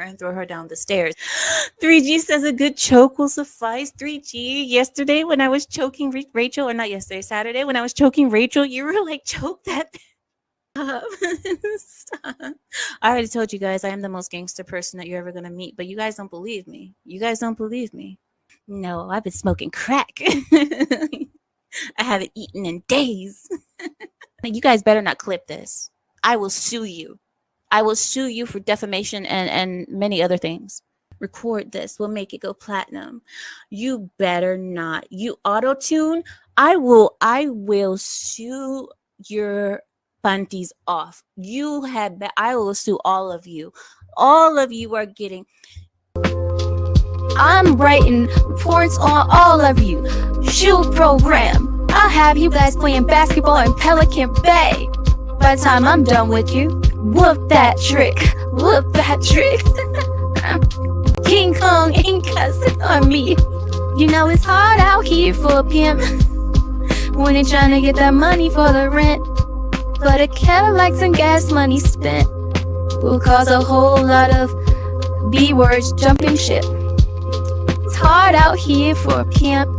and throw her down the stairs. 3G says a good choke will suffice. 3G, yesterday when I was choking Rachel, or not yesterday, Saturday, when I was choking Rachel, you were like, choke that up. Stop. I already told you guys I am the most gangster person that you're ever going to meet, but you guys don't believe me. You guys don't believe me. No, I've been smoking crack. I haven't eaten in days. You guys better not clip this. I will sue you. I will sue you for defamation and many other things. Record this. We'll make it go platinum. You better not. You auto-tune. I will sue your panties off. I will sue all of you. All of you are getting. I'm writing reports on all of you. Shoot program. I'll have you guys playing basketball in Pelican Bay. By the time I'm done with you, whoop that trick. Whoop that trick. King Kong ain't cussing on me. You know it's hard out here for a pimp when they're trying to get that money for the rent. But a Cadillacs and gas money spent will cause a whole lot of B-words jumping ship. It's hard out here for a pimp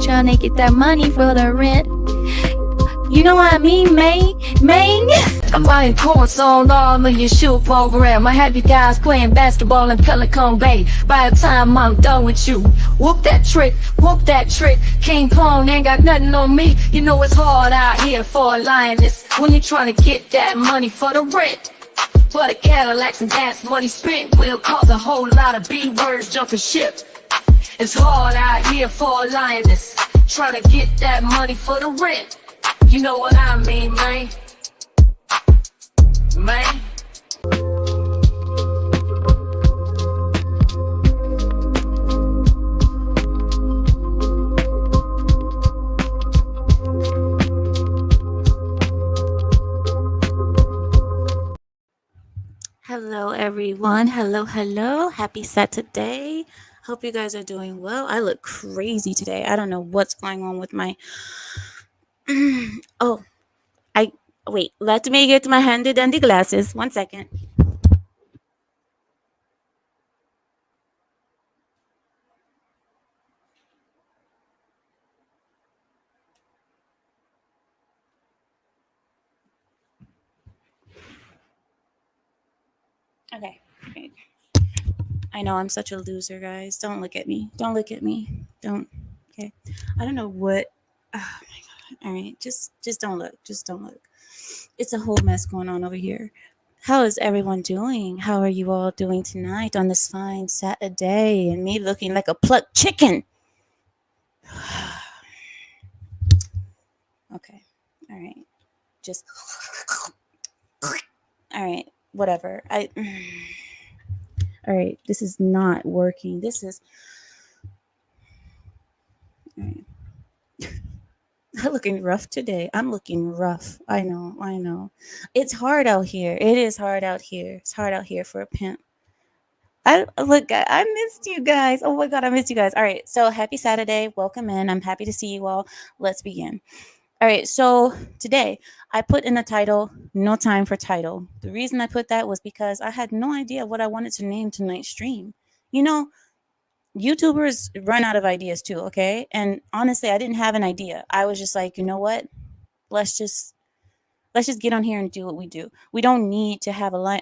trying to get that money for the rent. You know what I mean, man? I'm buying courts on all of your shoe program. I have you guys playing basketball in Pelican Bay. By the time I'm done with you, whoop that trick, whoop that trick. King Kong ain't got nothing on me. You know it's hard out here for a lioness when you're trying to get that money for the rent. But a Cadillacs and gas money spent will cause a whole lot of B-words jumping ship. It's hard out here for a lioness trying to get that money for the rent. You know what I mean, man? Man. Hello, everyone. Hello. Happy Saturday. Hope you guys are doing well. I look crazy today. I don't know what's going on with my... Wait, let me get my handy dandy glasses. 1 second. Okay. I know I'm such a loser, guys. Don't look at me. Don't. Okay. I don't know what. Oh my god. All right. Just don't look. Just don't look. It's a whole mess going on over here. How is everyone doing? How are you all doing tonight on this fine Saturday? And me looking like a plucked chicken. Okay. All right. Just. All right. Whatever. All right. This is not working. This is. All right. I'm looking rough today. I'm looking rough. I know. It's hard out here. It is hard out here. It's hard out here for a pimp. I missed you guys. Oh my god, I missed you guys. All right, so happy Saturday. Welcome in. I'm happy to see you all. Let's begin. All right, so today I put in the title, No Time for Title. The reason I put that was because I had no idea what I wanted to name tonight's stream. You know, YouTubers run out of ideas too, okay? And honestly, I didn't have an idea. I was just like, you know what? Let's just get on here and do what we do. We don't need to have a line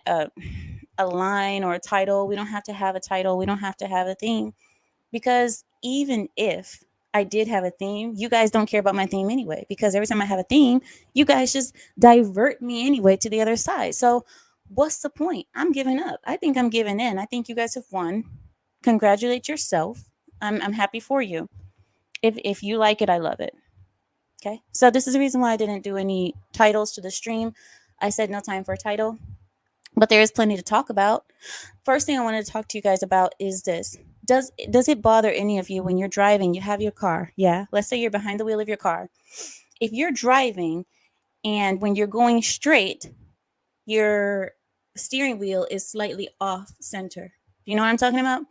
or a title. We don't have to have a title. We don't have to have a theme. Because even if I did have a theme, you guys don't care about my theme anyway. Because every time I have a theme, you guys just divert me anyway to the other side. So what's the point? I'm giving up. I think I'm giving in. I think you guys have won. Congratulate yourself. I'm happy for you. If you like it, I love it. Okay. So this is the reason why I didn't do any titles to the stream. I said no time for a title, but there is plenty to talk about. First thing I wanted to talk to you guys about is this. Does it bother any of you when you're driving, you have your car? Yeah. Let's say you're behind the wheel of your car. If you're driving and when you're going straight, your steering wheel is slightly off center. You know what I'm talking about?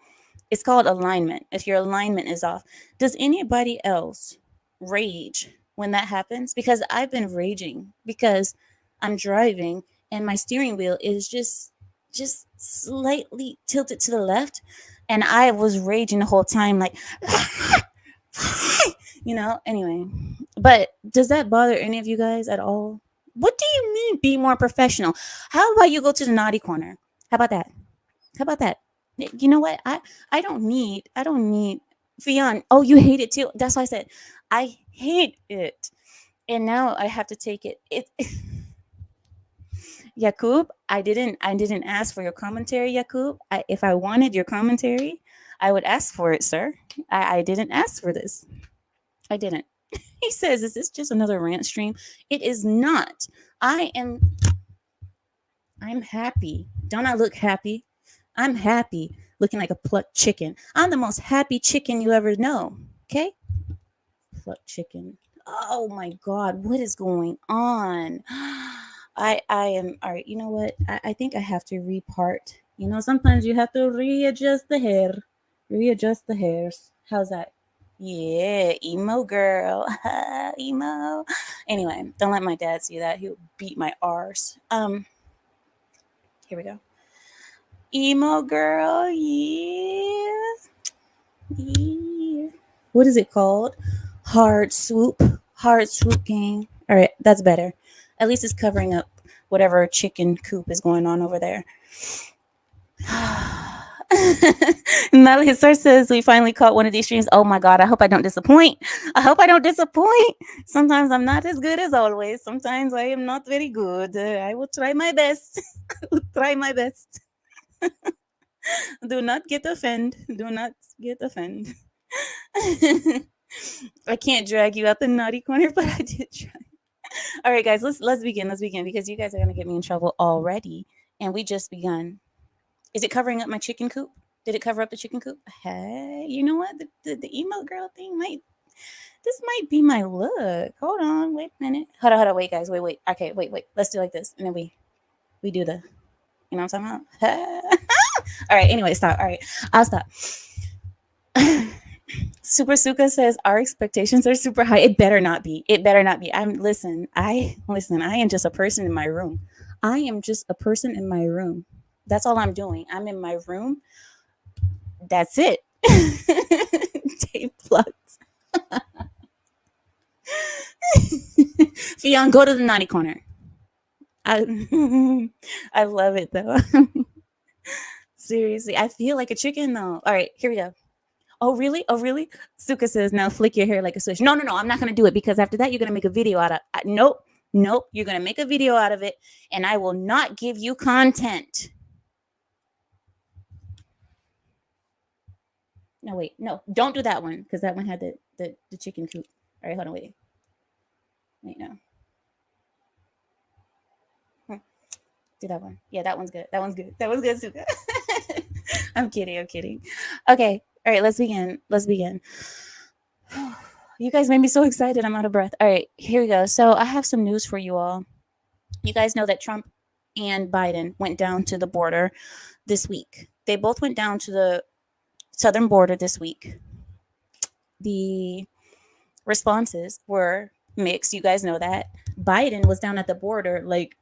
It's called alignment. If your alignment is off. Does anybody else rage when that happens? Because I've been raging because I'm driving and my steering wheel is just just slightly tilted to the left, and I was raging the whole time, like, Anyway, but does that bother any of you guys at all? What do you mean be more professional? How about you go to the naughty corner? How about that? How about that? You know what? I don't need Fion. Oh, you hate it too. That's why I said I hate it. And now I have to take it. Yakub, I didn't ask for your commentary, Yakub. If I wanted your commentary, I would ask for it, sir. I didn't ask for this. I didn't. He says, "Is this just another rant stream?" It is not. I am. I'm happy. Don't I look happy? I'm happy, looking like a plucked chicken. I'm the most happy chicken you ever know. Okay, plucked chicken. Oh my God, what is going on? I am all right. You know what? I think I have to repart. Sometimes you have to readjust the hair, readjust the hairs. How's that? Yeah, emo girl, emo. Anyway, don't let my dad see that. He'll beat my arse. Here we go. Emo girl, yeah. Yeah. What is it called? Hard swoop. Hard swoop gang. All right, that's better. At least it's covering up whatever chicken coop is going on over there. Melissa says we finally caught one of these streams. Oh my God, I hope I don't disappoint. I hope I don't disappoint. Sometimes I'm not as good as always. Sometimes I am not very good. I will try my best. Try my best. Do not get offended. Do not get offended. I can't drag you out the naughty corner, but I did try. All right, guys, let's begin. Let's begin because you guys are gonna get me in trouble already, and we just begun. Is it covering up my chicken coop? Did it cover up the chicken coop? Hey, you know what? The emo girl thing might be my look. Hold on, wait a minute. Hold on, wait, guys, wait. Okay, wait. Let's do like this, and then we do the, you know what I'm talking about? All right. Anyway, stop. All right, I'll stop. Super Suka says our expectations are super high. It better not be. It better not be. I am just a person in my room. I am just a person in my room. That's all I'm doing. I'm in my room. That's it. Tape plugs. Fion, go to the naughty corner. I love it though. Seriously, I feel like a chicken though. All right, here we go. Oh really? Oh really? Suka says now flick your hair like a switch. No, I'm not gonna do it because after that you're gonna make a video out of. Nope. You're gonna make a video out of it, and I will not give you content. No, wait. No, don't do that one because that one had the chicken coop. All right, hold on, wait. Wait, no. Do that one. Yeah, that one's good. That one's good. That was good, Suka. I'm kidding. Okay. All right, let's begin. You guys made me so excited. I'm out of breath. All right, here we go. So I have some news for you all. You guys know that Trump and Biden went down to the border this week. They both went down to the southern border this week. The responses were mixed. You guys know that. Biden was down at the border like,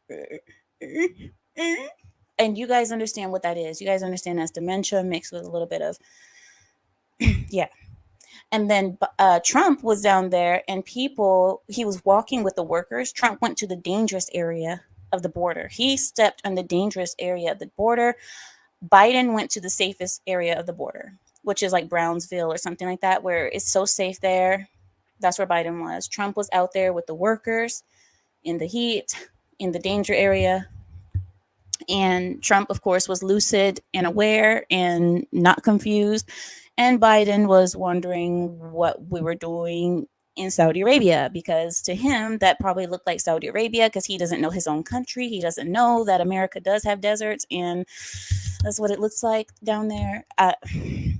and you guys understand what that is. You guys understand that's dementia mixed with a little bit of, yeah. And then Trump was down there and he was walking with the workers. Trump went to the dangerous area of the border. He stepped on the dangerous area of the border. Biden went to the safest area of the border, which is like Brownsville or something like that, where it's so safe there. That's where Biden was. Trump was out there with the workers in the heat, in the danger area. And Trump, of course, was lucid and aware and not confused. And Biden was wondering what we were doing in Saudi Arabia, because to him, that probably looked like Saudi Arabia because he doesn't know his own country. He doesn't know that America does have deserts, and that's what it looks like down there.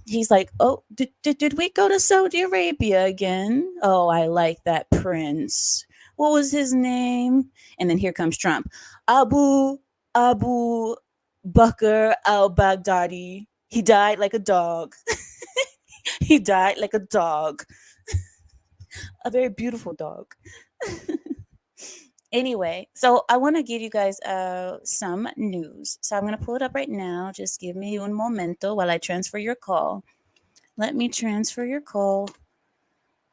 He's like, oh, did we go to Saudi Arabia again? Oh, I like that prince. What was his name? And then here comes Trump. Abu Bakr al-Baghdadi. He died like a dog. He died like a dog. A very beautiful dog. Anyway, so I want to give you guys some news. So I'm going to pull it up right now. Just give me un momento while I transfer your call. Let me transfer your call.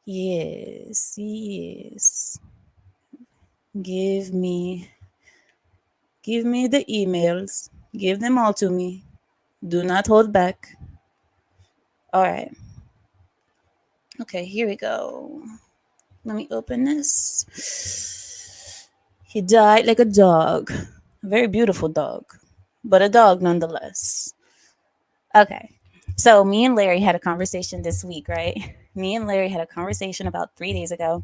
Yes, yes. Give me the emails. Give them all to me. Do not hold back. All right. Okay, here we go. Let me open this. He died like a dog. A very beautiful dog, but a dog nonetheless. Okay. So me and Larry had a conversation this week, right? Me and Larry had a conversation about 3 days ago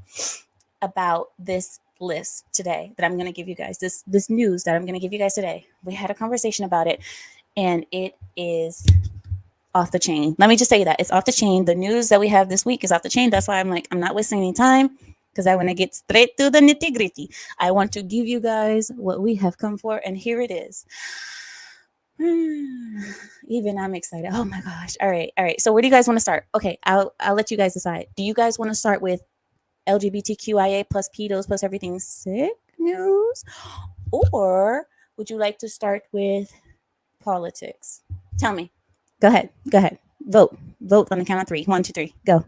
about this list today that I'm going to give you guys. This news that I'm going to give you guys today. We had a conversation about it, and it is off the chain. Let me just say that it's off the chain. The news that we have this week is off the chain. That's why I'm like, I'm not wasting any time because I want to get straight to the nitty gritty. I want to give you guys what we have come for, and here it is. Even I'm excited. Oh my gosh. All right. So where do you guys want to start? Okay, I'll let you guys decide. Do you guys want to start with LGBTQIA plus pedos plus everything sick news? Or would you like to start with politics? Tell me. Go ahead. Vote on the count of 3. 1, 2, 3. Go.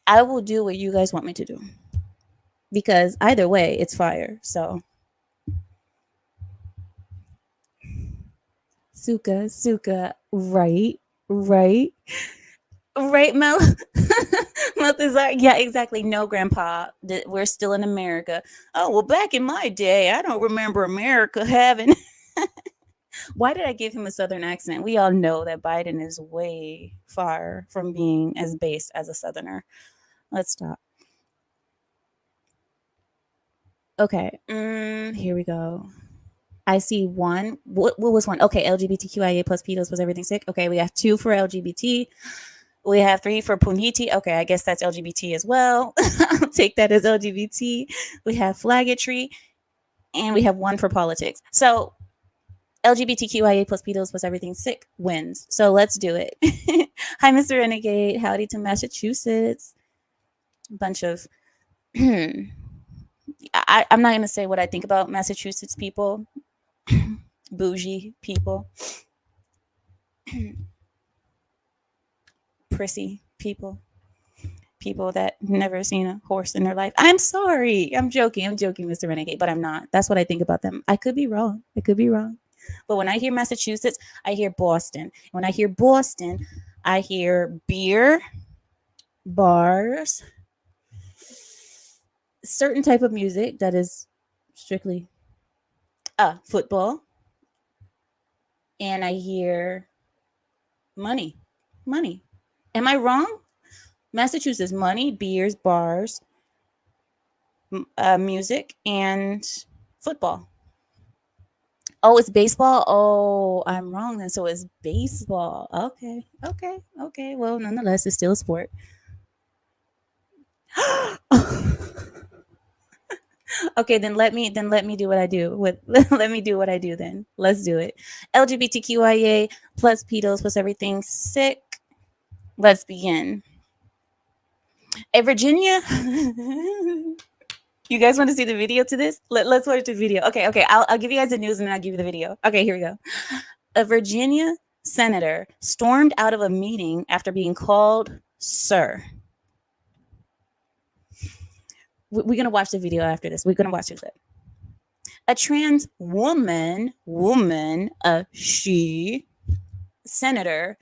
I will do what you guys want me to do. Because either way, it's fire. So Suka, right, Mel. Mouth is like, yeah, exactly. No, Grandpa, we're still in America. Oh, well, back in my day, I don't remember America having. Why did I give him a Southern accent? We all know that Biden is way far from being as based as a Southerner. Let's stop. Okay, here we go. I see 1. What was 1? Okay, LGBTQIA plus pedos plus everything sick. Okay, we have 2 for LGBT. We have 3 for puniti. Okay, I guess that's LGBT as well. I'll take that as LGBT. We have flaggetry, and we have 1 for politics. So LGBTQIA plus pedos plus everything sick wins. So let's do it. Hi, Mr. Renegade. Howdy to Massachusetts. Bunch of I'm not going to say what I think about Massachusetts people. Bougie people. Prissy people. People that never seen a horse in their life. I'm sorry. I'm joking, Mr. Renegade, but I'm not. That's what I think about them. I could be wrong. But when I hear Massachusetts, I hear Boston. When I hear Boston, I hear beer, bars, certain type of music that is strictly football, and I hear money. Am I wrong? Massachusetts, money, beers, bars, music, and football. Oh, it's baseball? Oh, I'm wrong then. So it's baseball. Okay. Well, nonetheless, it's still a sport. Okay, then let me do what I do. Let me do what I do then. Let's do it. LGBTQIA plus pedos plus everything sick. Let's begin. Hey, Virginia. You guys want to see the video to this? Let's watch the video. Okay. I'll give you guys the news and then I'll give you the video. Okay, here we go. A Virginia senator stormed out of a meeting after being called sir. We're going to watch the video after this. We're going to watch the clip. A trans woman, she, Senator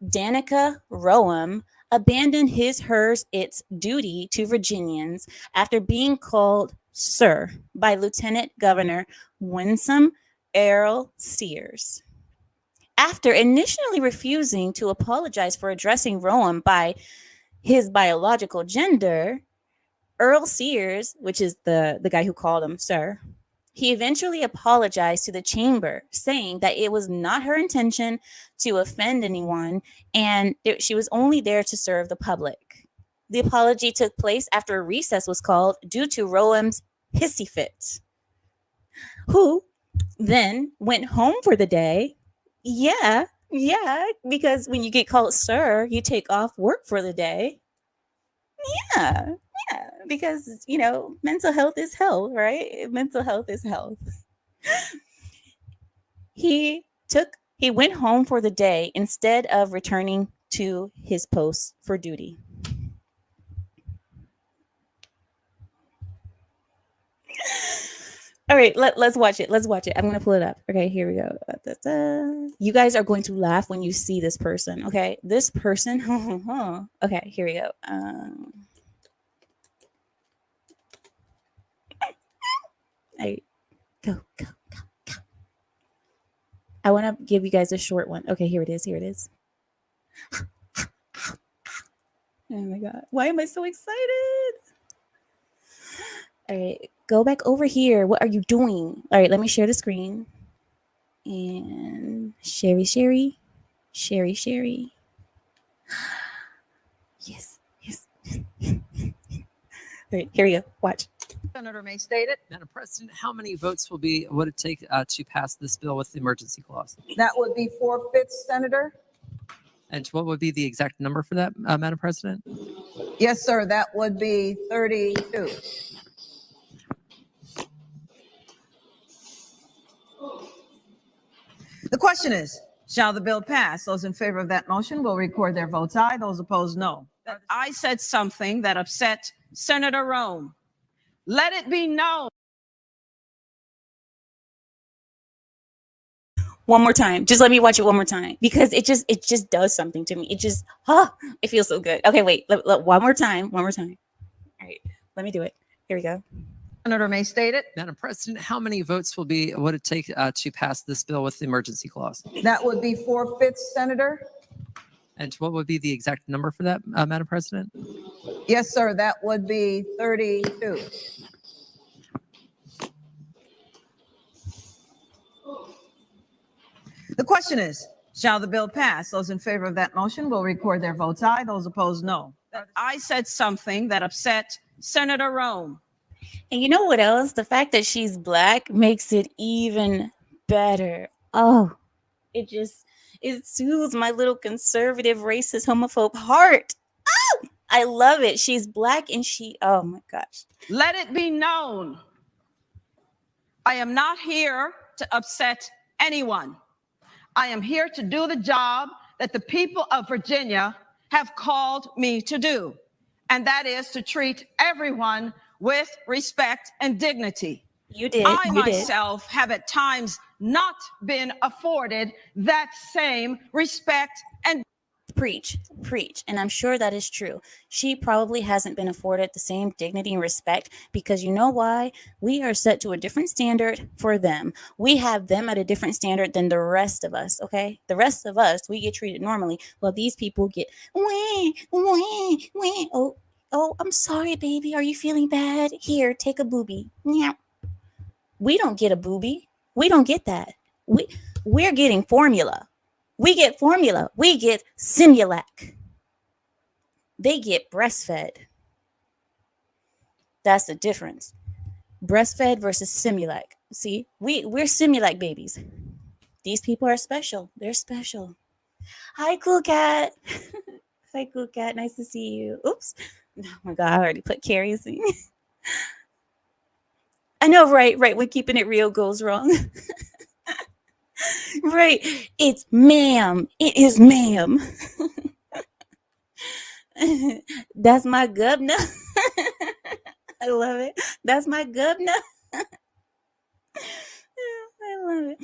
Danica Roem, abandoned hers, its duty to Virginians after being called sir by Lieutenant Governor Winsome Earl Sears. After initially refusing to apologize for addressing Roem by his biological gender, Earl Sears, which is the guy who called him sir, he eventually apologized to the chamber, saying that it was not her intention to offend anyone and she was only there to serve the public. The apology took place after a recess was called due to Roem's hissy fit, who then went home for the day. Yeah, because when you get called sir, you take off work for the day. Yeah, Yeah, because mental health is health, right? Mental health is health. He went home for the day instead of returning to his post for duty. All right, let's watch it. Let's watch it. I'm gonna pull it up. Okay, here we go. You guys are going to laugh when you see this person. Okay, this person. Okay, here we go. Hey, go, go, go, go. I want to give you guys a short one. Okay, here it is. Here it is. Oh my god, why am I so excited? All right, go back over here. What are you doing? All right, let me share the screen. And Sherry. Yes. All right, here we go. Watch. Senator may state it. Madam President, how many votes would it take to pass this bill with the emergency clause? That would be 4/5, Senator. And what would be the exact number for that, Madam President? Yes, sir. That would be 32. The question is, shall the bill pass? Those in favor of that motion will record their votes aye. Those opposed, no. I said something that upset Senator Rome. Let it be known. One more time. Just let me watch it one more time because it just does something to me. It feels so good. Okay, wait. One more time. All right, let me do it. Here we go. Senator may state it. Madam President, how many votes would it take to pass this bill with the emergency clause? That would be 4/5, Senator. And what would be the exact number for that, Madam President? Yes, sir. That would be 32. The question is, shall the bill pass? Those in favor of that motion will record their votes aye. Those opposed, no. I said something that upset Senator Rome. And you know what else? The fact that she's black makes it even better. Oh, it soothes my little conservative, racist, homophobe heart. Oh, I love it. She's black and oh my gosh. Let it be known, I am not here to upset anyone. I am here to do the job that the people of Virginia have called me to do, and that is to treat everyone with respect and dignity. You did. I myself have at times not been afforded that same respect and preach. And I'm sure that is true. She probably hasn't been afforded the same dignity and respect because you know why? We are set to a different standard for them. We have them at a different standard than the rest of us, okay? The rest of us, we get treated normally, while these people get, oh, I'm sorry, baby. Are you feeling bad? Here, take a boobie. Yeah. We don't get a boobie. We don't get that. We're getting formula. We get formula. We get Simulac. They get breastfed. That's the difference. Breastfed versus Simulac. See, we're Simulac babies. These people are special. They're special. Hi, cool cat. Hi, cool cat. Nice to see you. Oops. Oh my God, I already put Carrie's in. I know, right? When keeping it real goes wrong. Right. It's ma'am. It is ma'am. That's my governor. I love it. That's my governor. I love it.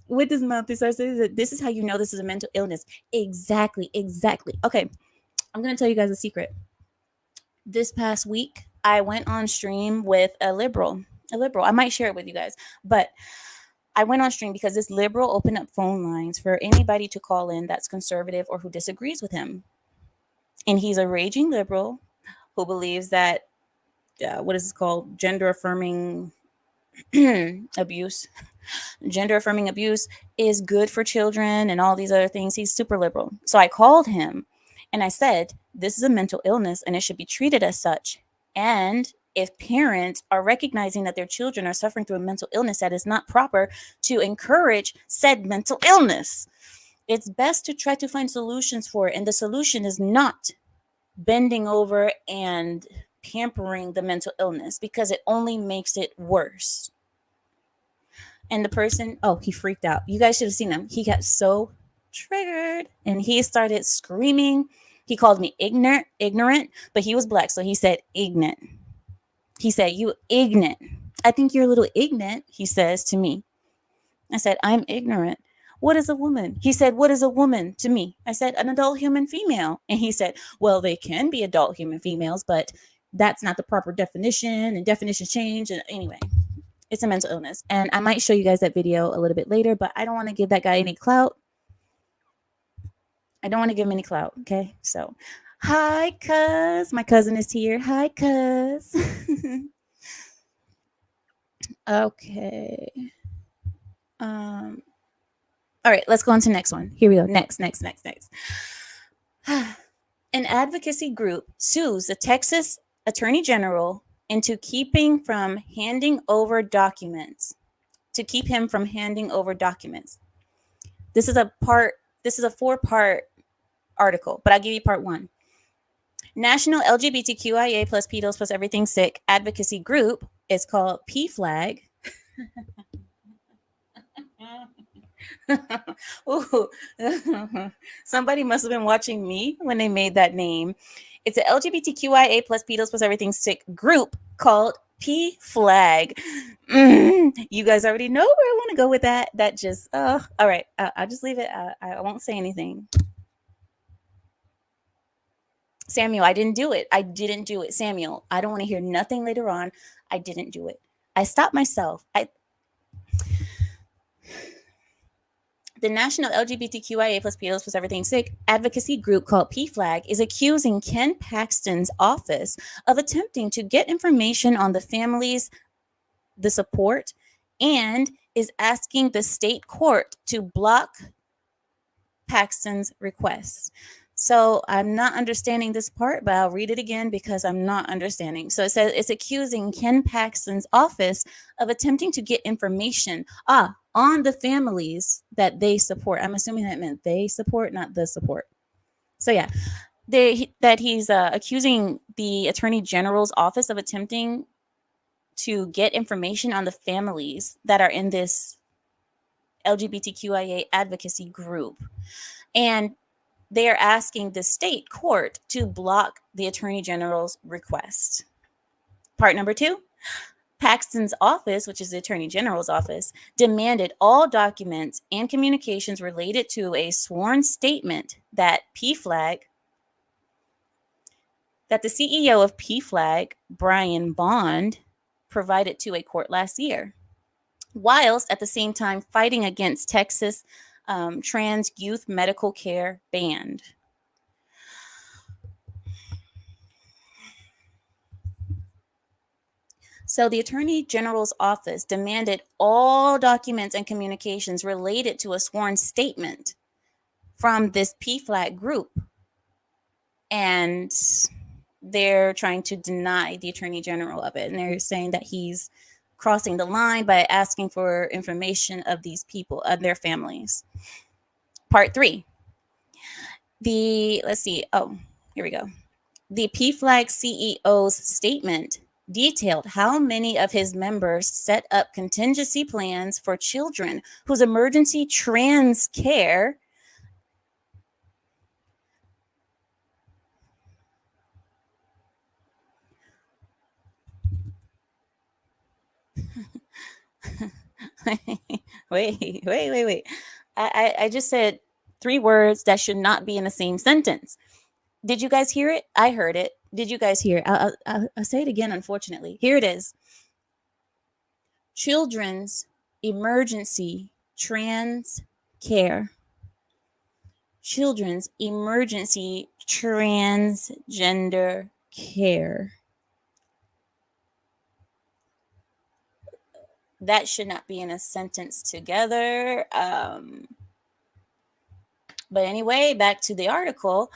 With this month, this is how you know this is a mental illness. Exactly. Okay. I'm going to tell you guys a secret. This past week, I went on stream with a liberal. I might share it with you guys, but I went on stream because this liberal opened up phone lines for anybody to call in that's conservative or who disagrees with him. And he's a raging liberal who believes that, what is it called? Gender affirming abuse. Gender affirming abuse is good for children and all these other things. He's super liberal. So I called him and I said, this is a mental illness and it should be treated as such. And if parents are recognizing that their children are suffering through a mental illness, that is not proper to encourage said mental illness. It's best to try to find solutions for it. And the solution is not bending over and pampering the mental illness because it only makes it worse. And the person, oh, he freaked out. You guys should have seen him. He got so triggered and he started screaming. He called me ignorant, but he was black, so he said ignorant. He said, "You ignorant. I think you're a little ignorant," he says to me. I said, "I'm ignorant. What is a woman?" He said, "What is a woman?" to me. I said, "An adult human female." And he said, "Well, they can be adult human females, but that's not the proper definition, and definitions change." And anyway, it's a mental illness. And I might show you guys that video a little bit later, but I don't want to give that guy any clout. I don't want to give him any clout. Okay. So, hi, cuz. My cousin is here. Hi, cuz. Okay. All right, let's go on to the next one. Here we go. Next. An advocacy group sues the Texas Attorney General into keeping from handing over documents. To keep him from handing over documents. This is a 4-part article, but I'll give you part 1. National LGBTQIA plus pedos plus everything sick advocacy group is called PFLAG. Ooh. Somebody must have been watching me when they made that name. It's an LGBTQIA plus pedos plus everything sick group called PFLAG. You guys already know where I want to go with that. That just, all right. I'll just leave it. I won't say anything. Samuel, I didn't do it. Samuel, I don't want to hear nothing later on. I didn't do it. I stopped myself. The National LGBTQIA plus pedos plus everything sick advocacy group called PFLAG is accusing Ken Paxton's office of attempting to get information on the families, the support, and is asking the state court to block Paxton's requests. So I'm not understanding this part, but I'll read it again because I'm not understanding. So it says it's accusing Ken Paxton's office of attempting to get information on the families that they support. I'm assuming that meant they support, not the support. So yeah, that he's accusing the Attorney General's office of attempting to get information on the families that are in this LGBTQIA advocacy group. And they are asking the state court to block the Attorney General's request. Part number 2, Paxton's office, which is the Attorney General's office, demanded all documents and communications related to a sworn statement that PFLAG, that the CEO of PFLAG, Brian Bond, provided to a court last year, whilst at the same time fighting against Texas trans youth medical care banned. So the Attorney General's office demanded all documents and communications related to a sworn statement from this PFLAG group. And they're trying to deny the Attorney General of it. And they're saying that he's crossing the line by asking for information of these people, of their families. Part 3. Here we go. The PFLAG CEO's statement detailed how many of his members set up contingency plans for children whose emergency trans care wait. I just said 3 words that should not be in the same sentence. Did you guys hear it? I heard it. Did you guys hear it? I'll say it again, unfortunately. Here it is. Children's emergency trans care. Children's emergency transgender care. That should not be in a sentence together. But anyway, back to the article.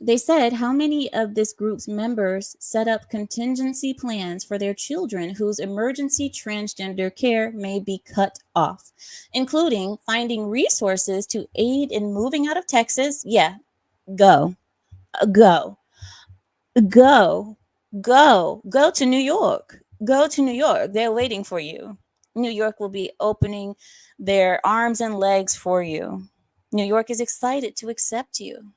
They said how many of this group's members set up contingency plans for their children whose emergency transgender care may be cut off, including finding resources to aid in moving out of Texas. Yeah, go. Go, go to New York. Go to New York. They're waiting for you. New York will be opening their arms and legs for you. New York is excited to accept you.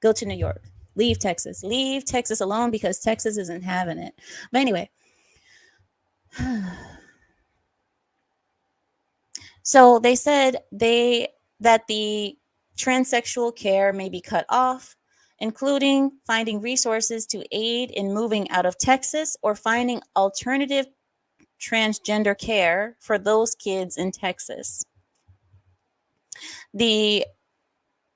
Go to New York. Leave Texas. Leave Texas alone because Texas isn't having it. But anyway, so they said that the transsexual care may be cut off, including finding resources to aid in moving out of Texas or finding alternative transgender care for those kids in Texas. The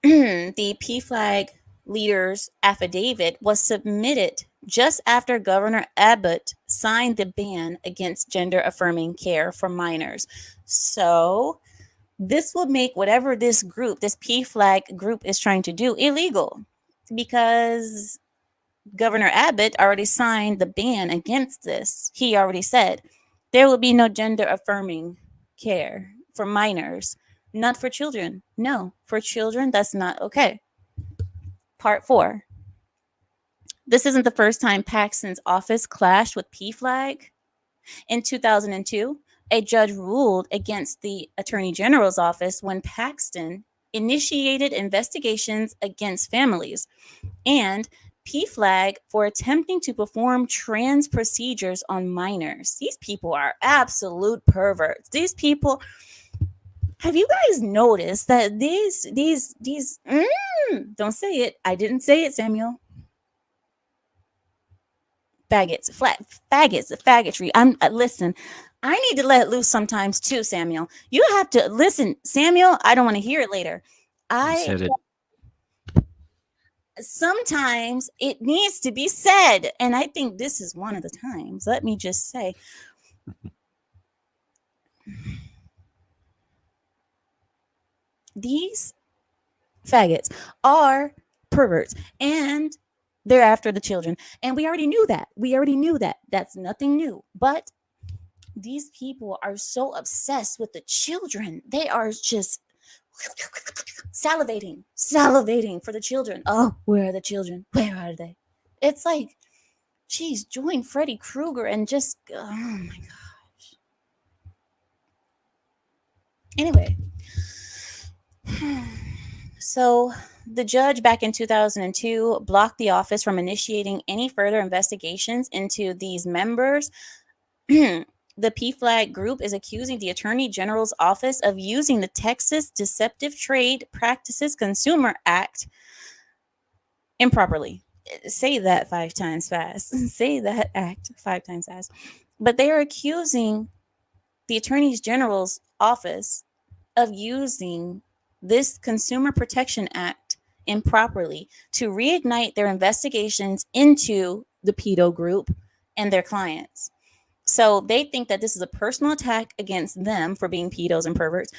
the PFLAG leaders' affidavit was submitted just after Governor Abbott signed the ban against gender affirming care for minors. So this will make whatever this group, this PFLAG group, is trying to do illegal, because Governor Abbott already signed the ban against this. He already said there will be no gender affirming care for minors, not for children. No, for children, that's not okay. Part 4. This isn't the first time Paxton's office clashed with PFLAG. In 2002, a judge ruled against the Attorney General's office when Paxton initiated investigations against families and PFLAG for attempting to perform trans procedures on minors. These people are absolute perverts. These people, have you guys noticed that these don't say it. I didn't say it, Samuel. Faggots, faggots, faggotry. Listen, I need to let loose sometimes too, Samuel. You have to listen, Samuel. I don't want to hear it later. You said it. Sometimes it needs to be said, and I think this is one of the times. Let me just say. These faggots are perverts, and they're after the children. And we already knew that. That's nothing new. But these people are so obsessed with the children. They are just salivating for the children. Oh, where are the children? Where are they? It's like, geez, join Freddy Krueger and just, oh my gosh. Anyway, so the judge back in 2002 blocked the office from initiating any further investigations into these members. The PFLAG group is accusing the Attorney General's office of using the Texas Deceptive Trade Practices Consumer Act improperly. Say that 5 times fast. Say that act 5 times fast. But they are accusing the Attorney General's office of using this Consumer Protection Act improperly to reignite their investigations into the pedo group and their clients. So they think that this is a personal attack against them for being pedos and perverts.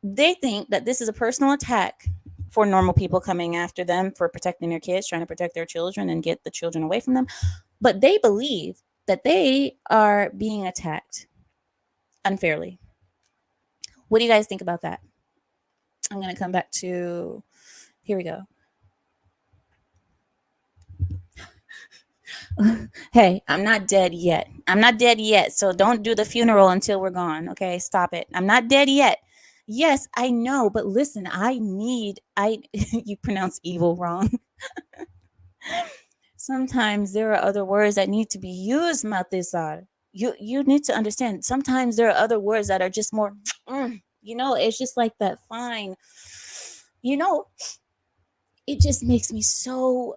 They think that this is a personal attack for normal people coming after them for protecting their kids, trying to protect their children and get the children away from them. But they believe that they are being attacked unfairly. What do you guys think about that? I'm going to come back to, here we go. Hey, I'm not dead yet. So don't do the funeral until we're gone. Okay, stop it. I'm not dead yet. Yes, I know, but listen, you pronounce evil wrong. Sometimes there are other words that need to be used, Matisar. You need to understand. Sometimes there are other words that are just more, it's just like that fine. It just makes me so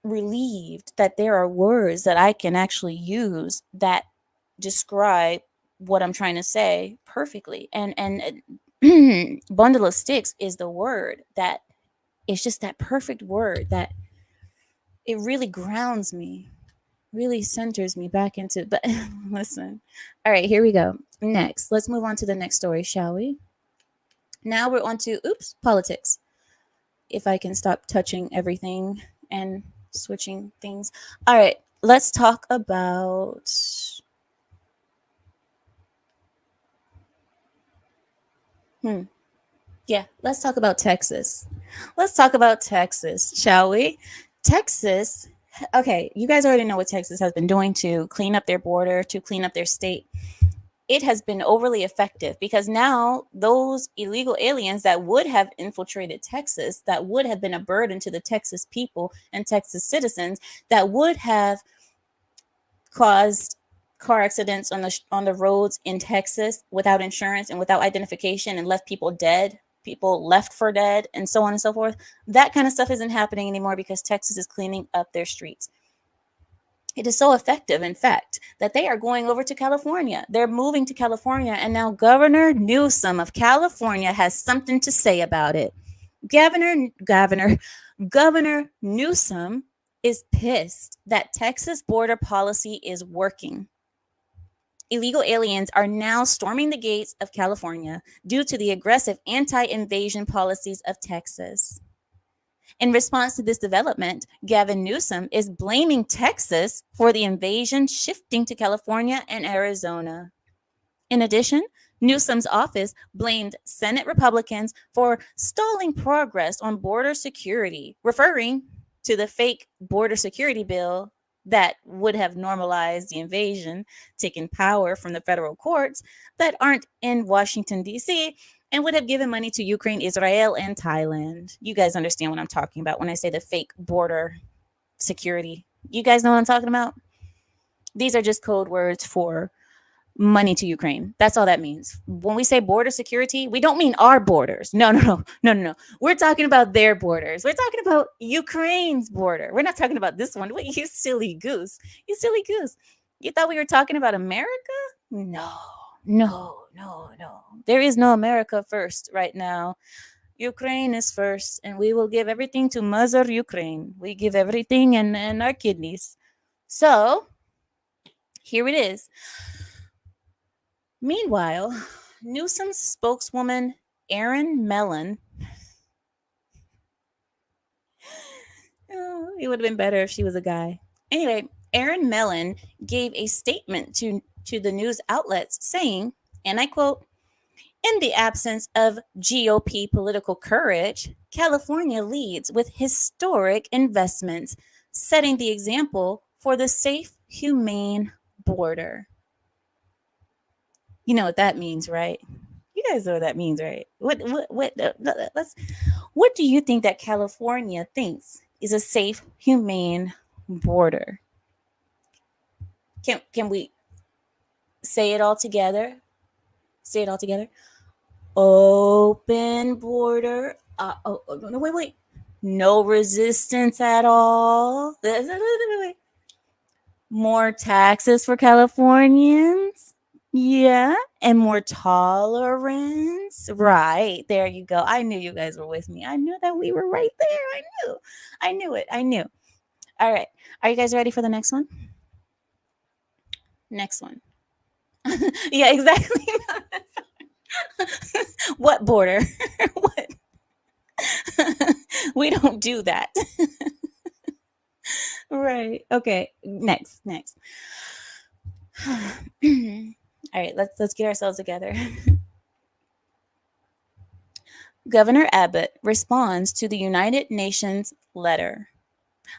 relieved that there are words that I can actually use that describe what I'm trying to say perfectly. And bundle of sticks is the word that is just that perfect word that it really grounds me, really centers me back into. But listen, all right, here we go. Next, let's move on to the next story, shall we? Now we're on to politics. If I can stop touching everything and switching things. All right, let's talk about let's talk about Texas. Let's talk about Texas, shall we? Texas, okay, you guys already know what Texas has been doing to clean up their border, to clean up their state. It has been overly effective because now those illegal aliens that would have infiltrated Texas, that would have been a burden to the Texas people and Texas citizens, that would have caused car accidents on the roads in Texas without insurance and without identification and left people dead, people left for dead, and so on and so forth. That kind of stuff isn't happening anymore because Texas is cleaning up their streets. It is so effective, in fact, that they are going over to California. They're moving to California, and now Governor Newsom of California has something to say about it. Governor Newsom is pissed that Texas border policy is working. Illegal aliens are now storming the gates of California due to the aggressive anti-invasion policies of Texas. In response to this development, Gavin Newsom is blaming Texas for the invasion shifting to California and Arizona. In addition, Newsom's office blamed Senate Republicans for stalling progress on border security, referring to the fake border security bill that would have normalized the invasion, taken power from the federal courts that aren't in Washington, D.C., and would have given money to Ukraine, Israel, and Thailand. You guys understand what I'm talking about when I say the fake border security. You guys know what I'm talking about? These are just code words for money to Ukraine. That's all that means. When we say border security, we don't mean our borders. No. We're talking about their borders. We're talking about Ukraine's border. We're not talking about this one. Wait, you silly goose. You silly goose. You thought we were talking about America? No. There is no America first right now. Ukraine is first, and we will give everything to Mother Ukraine. We give everything and our kidneys. So, here it is. Meanwhile, Newsom's spokeswoman, Erin Mellon, it would have been better if she was a guy. Anyway, Erin Mellon gave a statement to the news outlets saying, and I quote, "In the absence of GOP political courage, California leads with historic investments, setting the example for the safe, humane border." You know what that means, right? You guys know what that means, right? What do you think that California thinks is a safe, humane border? Can we say it all together? Say it all together. Open border. No, wait. No resistance at all. More taxes for Californians. Yeah, and more tolerance. Right, there you go. I knew you guys were with me. I knew that we were right there. I knew it. All right. Are you guys ready for the next one? Next one. Yeah, exactly. What border? What? We don't do that. Right. Okay. Next. All right, let's get ourselves together. Governor Abbott responds to the United Nations letter.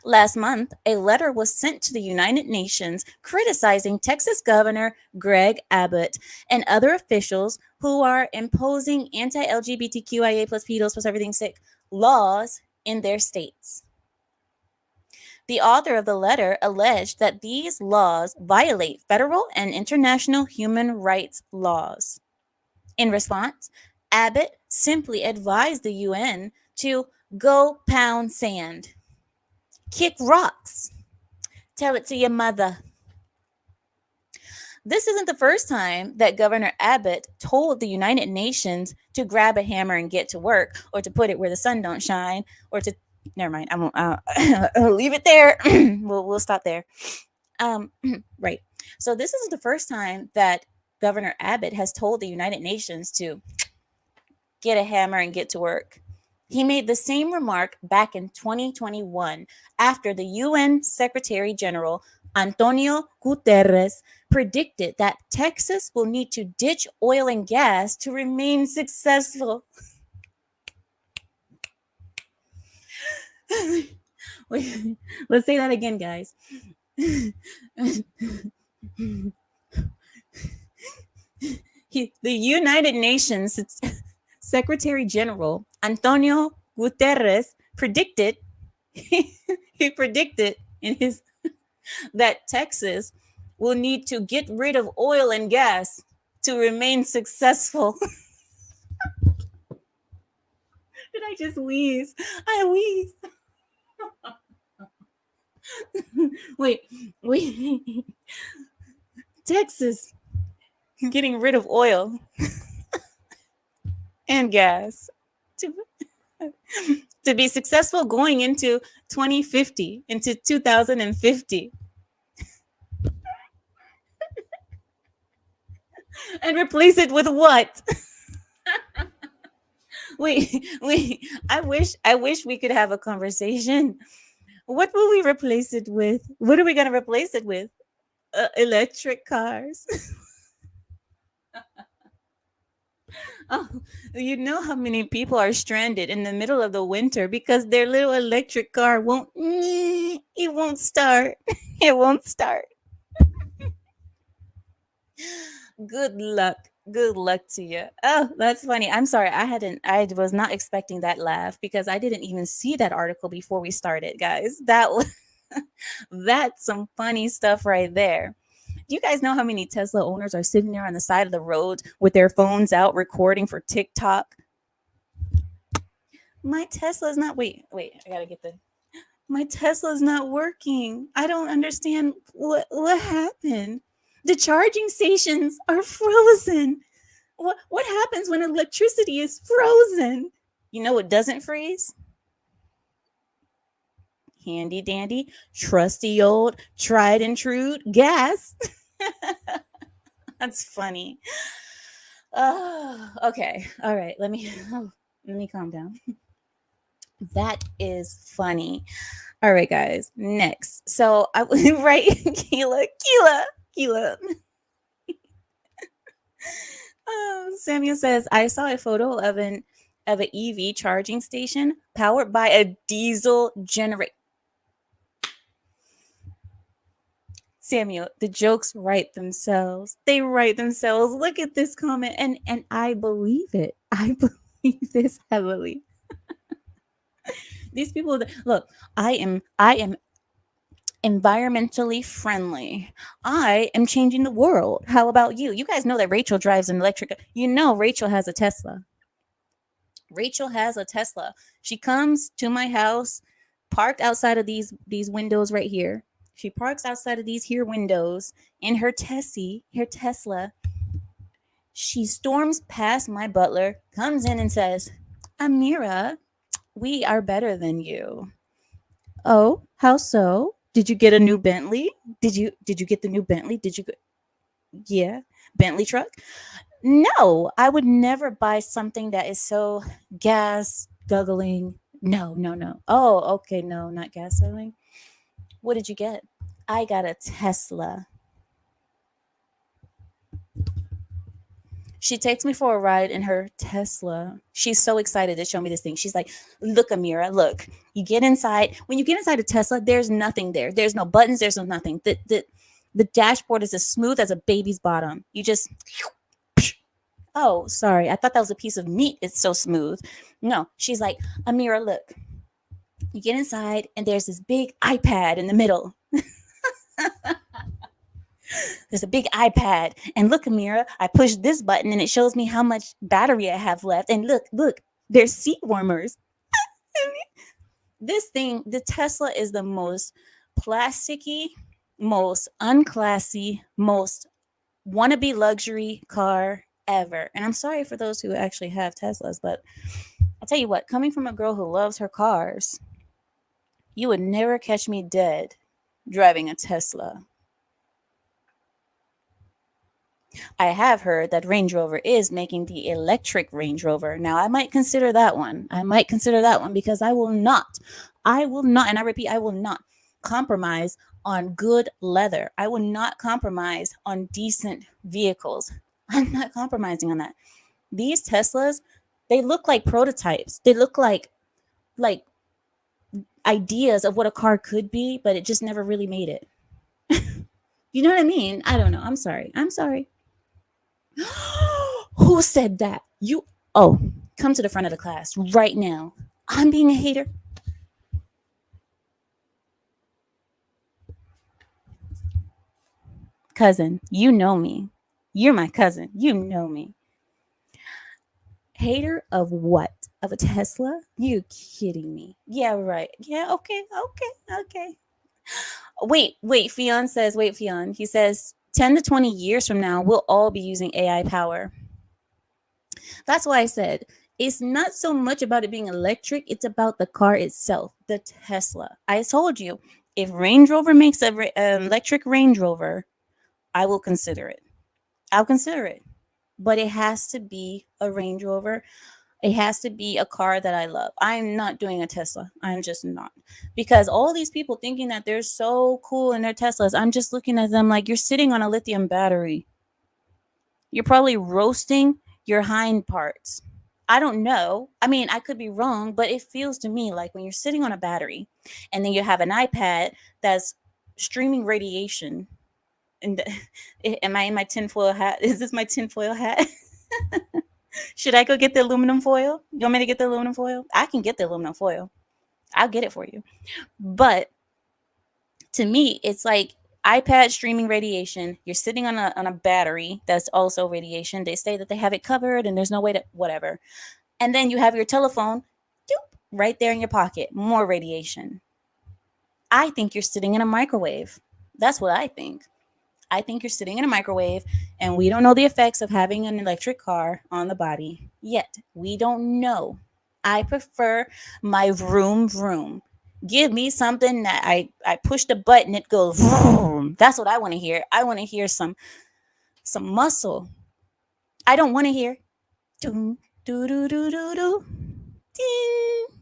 Last month, a letter was sent to the United Nations criticizing Texas Governor Greg Abbott and other officials who are imposing anti-LGBTQIA plus pedos plus everything sick laws in their states. The author of the letter alleged that these laws violate federal and international human rights laws. In response, Abbott simply advised the UN to go pound sand, kick rocks, tell it to your mother. This isn't the first time that Governor Abbott told the United Nations to grab a hammer and get to work, or to put it where the sun don't shine, or to never mind. I won't. I'll leave it there. We'll stop there. Right. So this isn't the first time that Governor Abbott has told the United Nations to get a hammer and get to work. He made the same remark back in 2021 after the UN Secretary General Antonio Guterres predicted that Texas will need to ditch oil and gas to remain successful. Wait, let's say that again, guys. The United Nations Secretary General Antonio Guterres predicted he predicted in his that Texas will need to get rid of oil and gas to remain successful. Did I just wheeze? I wheeze. Wait. Texas getting rid of oil and gas to, to be successful going into 2050, into 2050. And replace it with what? wait. I wish we could have a conversation. What will we replace it with? What are we going to replace it with? Electric cars. Oh, you know how many people are stranded in the middle of the winter because their little electric car won't start. It won't start. Good luck. Good luck to you. Oh, that's funny. I'm sorry. I was not expecting that laugh because I didn't even see that article before we started, guys. That was that's some funny stuff right there. Do you guys know how many Tesla owners are sitting there on the side of the road with their phones out recording for TikTok? My Tesla's not wait, I gotta get the my Tesla's not working. I don't understand what happened. The charging stations are frozen. What happens when electricity is frozen? You know what doesn't freeze? Handy dandy, trusty old, tried and true gas. That's funny. Oh, okay. All right. Let me calm down. That is funny. All right, guys. Next. So I right, Keela. Oh, Samuel says I saw a photo of an EV charging station powered by a diesel generator. Samuel, the jokes write themselves. They write themselves. Look at this comment, and I believe it. I believe this heavily. These people, look. I am environmentally friendly. I am changing the world. How about you? You guys know that Rachel drives an electric. You know Rachel has a Tesla. Rachel has a Tesla. She comes to my house, parked outside of these windows right here. She parks outside of these here windows in her Tesla. She storms past my butler, comes in and says, "Amira, we are better than you." "Oh, how so? Did you get a new Bentley? Did you get the new Bentley? Yeah, Bentley truck?" "No, I would never buy something that is so gas guzzling." No. "Oh, okay, no, not gas guzzling. What did you get?" "I got a Tesla." She takes me for a ride in her Tesla. She's so excited to show me this thing. She's like, "Look, Amira, look. You get inside. When you get inside a Tesla, there's nothing there. There's no buttons. There's no nothing. The dashboard is as smooth as a baby's bottom. You just, oh, sorry. I thought that was a piece of meat. It's so smooth." No, she's like, "Amira, look. You get inside and there's this big iPad in the middle." There's a big iPad, and look, Amira, I push this button and it shows me how much battery I have left. And look, there's seat warmers. This thing, the Tesla, is the most plasticky, most unclassy, most wannabe luxury car ever. And I'm sorry for those who actually have Teslas, but I'll tell you what, coming from a girl who loves her cars, you would never catch me dead driving a Tesla. I have heard that Range Rover is making the electric Range Rover. Now, I might consider that one. Because I will not, and I repeat, I will not compromise on good leather. I will not compromise on decent vehicles. I'm not compromising on that. These Teslas, they look like prototypes. They look like ideas of what a car could be, but it just never really made it. You know what I mean? I don't know. I'm sorry. I'm sorry. Who said that? You. Oh, come to the front of the class right now. I'm being a hater. Cousin, you know me. You're my cousin. You know me. Hater of what? Of a Tesla? You kidding me? Yeah, right. Yeah, okay, okay, okay. Wait, Fion says, wait, Fion. He says 10 to 20 years from now, we'll all be using AI power. That's why I said it's not so much about it being electric, it's about the car itself, the Tesla. I told you, if Range Rover makes an electric Range Rover, I will consider it. I'll consider it. But it has to be a Range Rover. It has to be a car that I love. I'm not doing a Tesla. I'm just not. Because all these people thinking that they're so cool in their Teslas, I'm just looking at them like you're sitting on a lithium battery. You're probably roasting your hind parts. I don't know. I mean, I could be wrong, but it feels to me like when you're sitting on a battery and then you have an iPad that's streaming radiation. And am I in my tinfoil hat? Is this my tinfoil hat? Should I go get the aluminum foil? You want me to get the aluminum foil? I can get the aluminum foil. I'll get it for you. But to me, it's like iPad streaming radiation. You're sitting on a battery that's also radiation. They say that they have it covered and there's no way to whatever. And then you have your telephone doop, right there in your pocket. More radiation. I think you're sitting in a microwave. That's what I think. I think you're sitting in a microwave and we don't know the effects of having an electric car on the body yet. We don't know. I prefer my vroom vroom. Give me something that I push the button, it goes vroom. That's what I want to hear. I want to hear some muscle. I don't want to hear doo doo doo doo doo doo. Ding.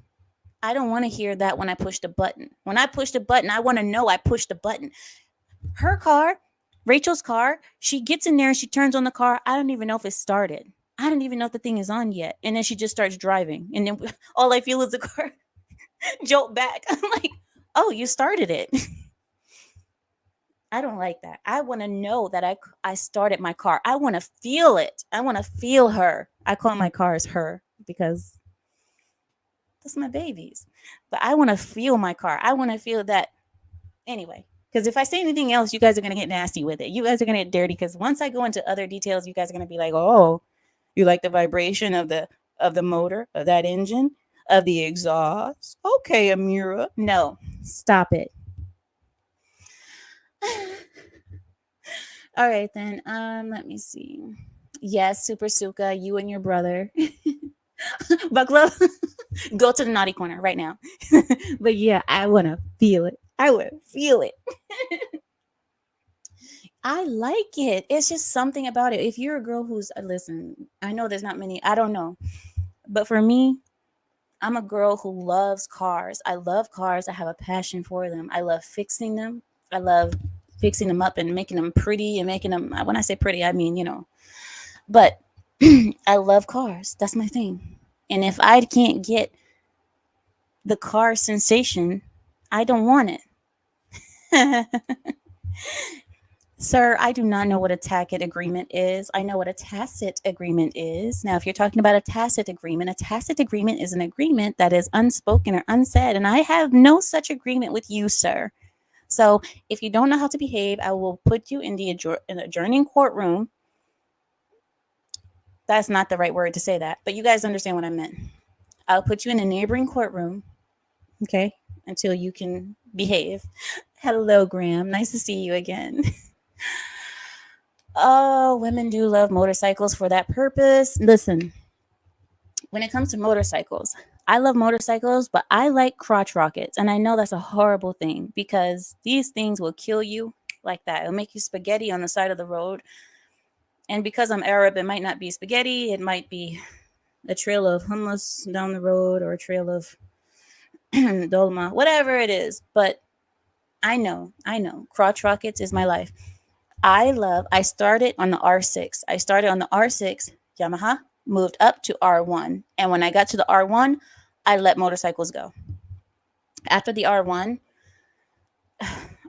I don't want to hear that when I push the button. When I push the button, I want to know I pushed the button. Her car, Rachel's car, she gets in there and she turns on the car. I don't even know if it started. I don't even know if the thing is on yet. And then she just starts driving. And then all I feel is the car jolt back. I'm like, oh, you started it. I don't like that. I want to know that I started my car. I want to feel it. I want to feel her. I call my cars her because that's my babies. But I want to feel my car. I want to feel that. Anyway. Because if I say anything else, you guys are going to get nasty with it. You guys are going to get dirty. Because once I go into other details, you guys are going to be like, oh, you like the vibration of the motor, of that engine, of the exhaust. Okay, Amira. No, stop it. All right, then. Let me see. Yes, Super Suka, you and your brother. Bucklo, go to the naughty corner right now. But yeah, I want to feel it. I would feel it. I like it. It's just something about it. If you're a girl who's, listen, I know there's not many, I don't know. But for me, I'm a girl who loves cars. I love cars. I have a passion for them. I love fixing them. I love fixing them up and making them pretty and making them, when I say pretty, I mean, but I love cars. That's my thing. And if I can't get the car sensation, I don't want it. Sir, I do not know what a tacit agreement is. I know what a tacit agreement is. Now, if you're talking about a tacit agreement is an agreement that is unspoken or unsaid, and I have no such agreement with you, sir. So if you don't know how to behave, I will put you in the adjourning courtroom. That's not the right word to say that, but you guys understand what I meant. I'll put you in a neighboring courtroom, okay, until you can behave. Hello, Graham. Nice to see you again. Oh, women do love motorcycles for that purpose. Listen, when it comes to motorcycles, I love motorcycles, but I like crotch rockets. And I know that's a horrible thing because these things will kill you like that. It'll make you spaghetti on the side of the road. And because I'm Arab, it might not be spaghetti. It might be a trail of hummus down the road or a trail of dolma, whatever it is. But I know. Crotch rockets is my life. I started on the R6. I started on the R6 Yamaha, moved up to R1. And when I got to the R1, I let motorcycles go. After the R1,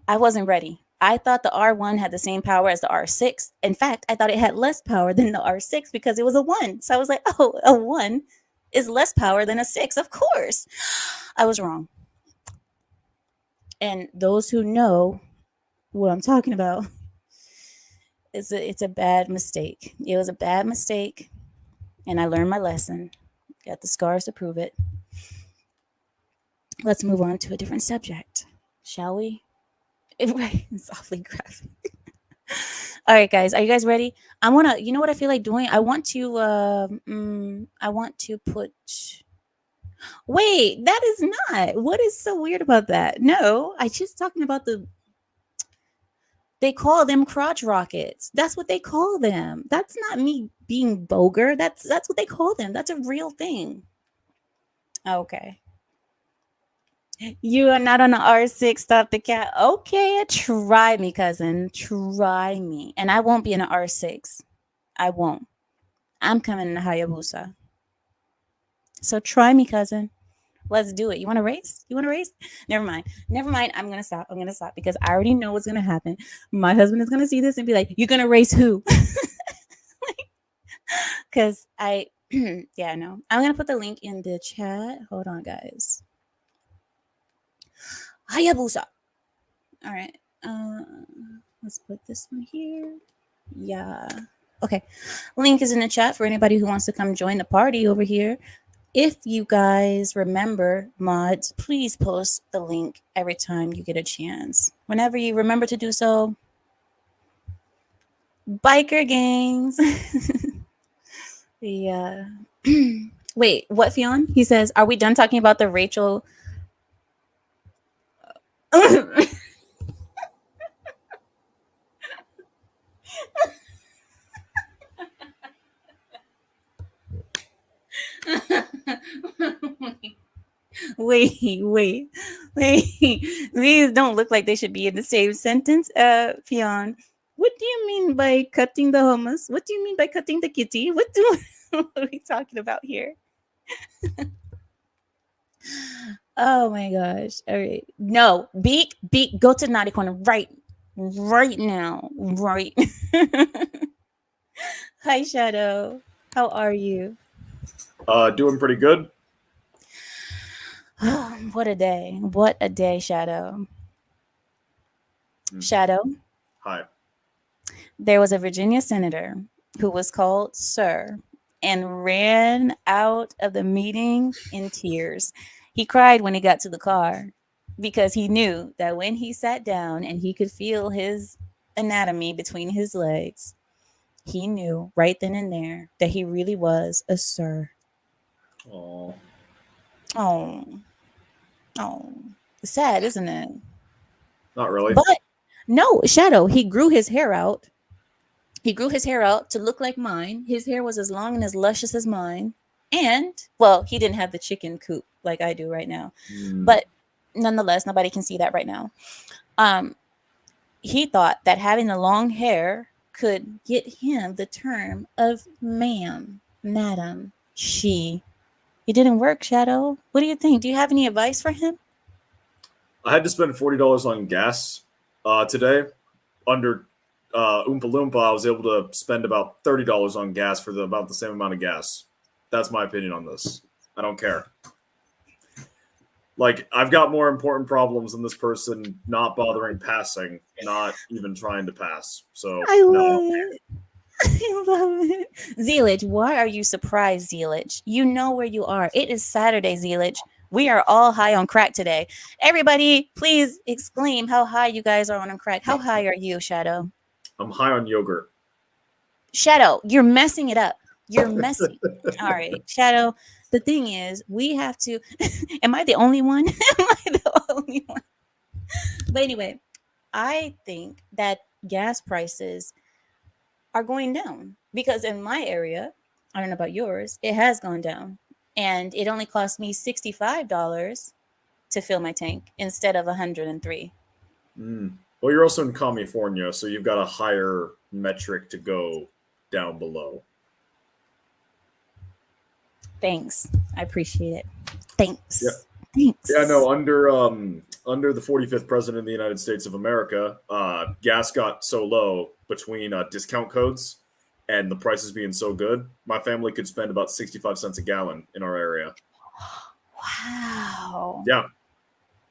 I wasn't ready. I thought the R1 had the same power as the R6. In fact, I thought it had less power than the R6 because it was a 1. So I was like, oh, a 1 is less power than a 6. Of course. I was wrong. And those who know what I'm talking about, it's a bad mistake. It was a bad mistake, and I learned my lesson. Got the scars to prove it. Let's move on to a different subject, shall we? It's awfully graphic. All right, guys, are you guys ready? I want to. You know what I feel like doing? I want to. I want to put. Wait, that is not. What is so weird about that? No, I just talking about the. They call them crotch rockets. That's what they call them. That's not me being vulgar. That's what they call them. That's a real thing. Okay. You are not on the R6. Stop the cat. Okay, try me, cousin. Try me. And I won't be in an R6. I won't. I'm coming in a Hayabusa. So try me, cousin. Let's do it. You want to race? You want to race? Never mind. Never mind. I'm going to stop. I'm going to stop because I already know what's going to happen. My husband is going to see this and be like, you're going to race who? Because yeah, no. I'm going to put the link in the chat. Hold on, guys. Hayabusa. All right. Let's put this one here. Yeah. Okay. Link is in the chat for anybody who wants to come join the party over here. If you guys remember, mods, please post the link every time you get a chance. Whenever you remember to do so. Biker gangs. Yeah. Wait, what, Fionn? He says, are we done talking about the Rachel? Wait. These don't look like they should be in the same sentence. Fionn, what do you mean by cutting the hummus? What do you mean by cutting the kitty? What are we talking about here? Oh my gosh. All right. No, Beak, go to the naughty corner right now. Right. Hi, Shadow. How are you? Doing pretty good. What a day. What a day, Shadow. Shadow. Hi. There was a Virginia senator who was called Sir and ran out of the meeting in tears. He cried when he got to the car because he knew that when he sat down and he could feel his anatomy between his legs, he knew right then and there that he really was a sir. Oh. Sad, isn't it? Not really. But no, Shadow, he grew his hair out. He grew his hair out to look like mine. His hair was as long and as luscious as mine. And, well, he didn't have the chicken coop like I do right now. But nonetheless, nobody can see that right now. He thought that having the long hair could get him the term of ma'am, madam, she. It didn't work, Shadow. What do you think? Do you have any advice for him? I had to spend $40 on gas today. Under Oompa Loompa, I was able to spend about $30 on gas for about the same amount of gas. That's my opinion on this. I don't care. Like, I've got more important problems than this person not bothering passing, not even trying to pass. So I love it. I love it. Zealage, why are you surprised, Zealage? You know where you are. It is Saturday, Zealage. We are all high on crack today. Everybody, please exclaim how high you guys are on crack. How high are you, Shadow? I'm high on yogurt. Shadow, you're messing it up. You're messing. All right, Shadow. The thing is, we have to. Am I the only one? Am I the only one? But anyway, I think that gas prices are going down because in my area, I don't know about yours, it has gone down. And it only cost me $65 to fill my tank instead of $103. Well, you're also in California, so you've got a higher metric to go down below. Thanks. I appreciate it. Thanks. Yeah. Thanks. Yeah, no, under the 45th president of the United States of America, gas got so low between discount codes and the prices being so good, my family could spend about 65 cents a gallon in our area. Wow. Yeah,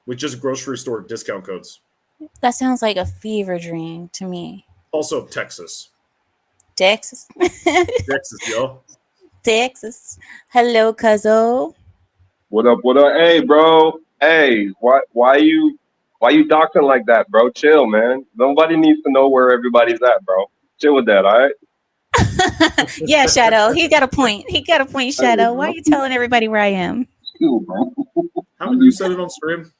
with just grocery store discount codes. That sounds like a fever dream to me. Also, Texas. Texas. Texas, yo. Texas. Hello, Cuzzo. What up? What up? Hey, bro. Hey, why you doctoring like that, bro? Chill, man. Nobody needs to know where everybody's at, bro. Chill with that, all right? Yeah, Shadow. He got a point. He got a point, Shadow. Why are you telling everybody where I am? Chill, bro. Haven't you said it on stream?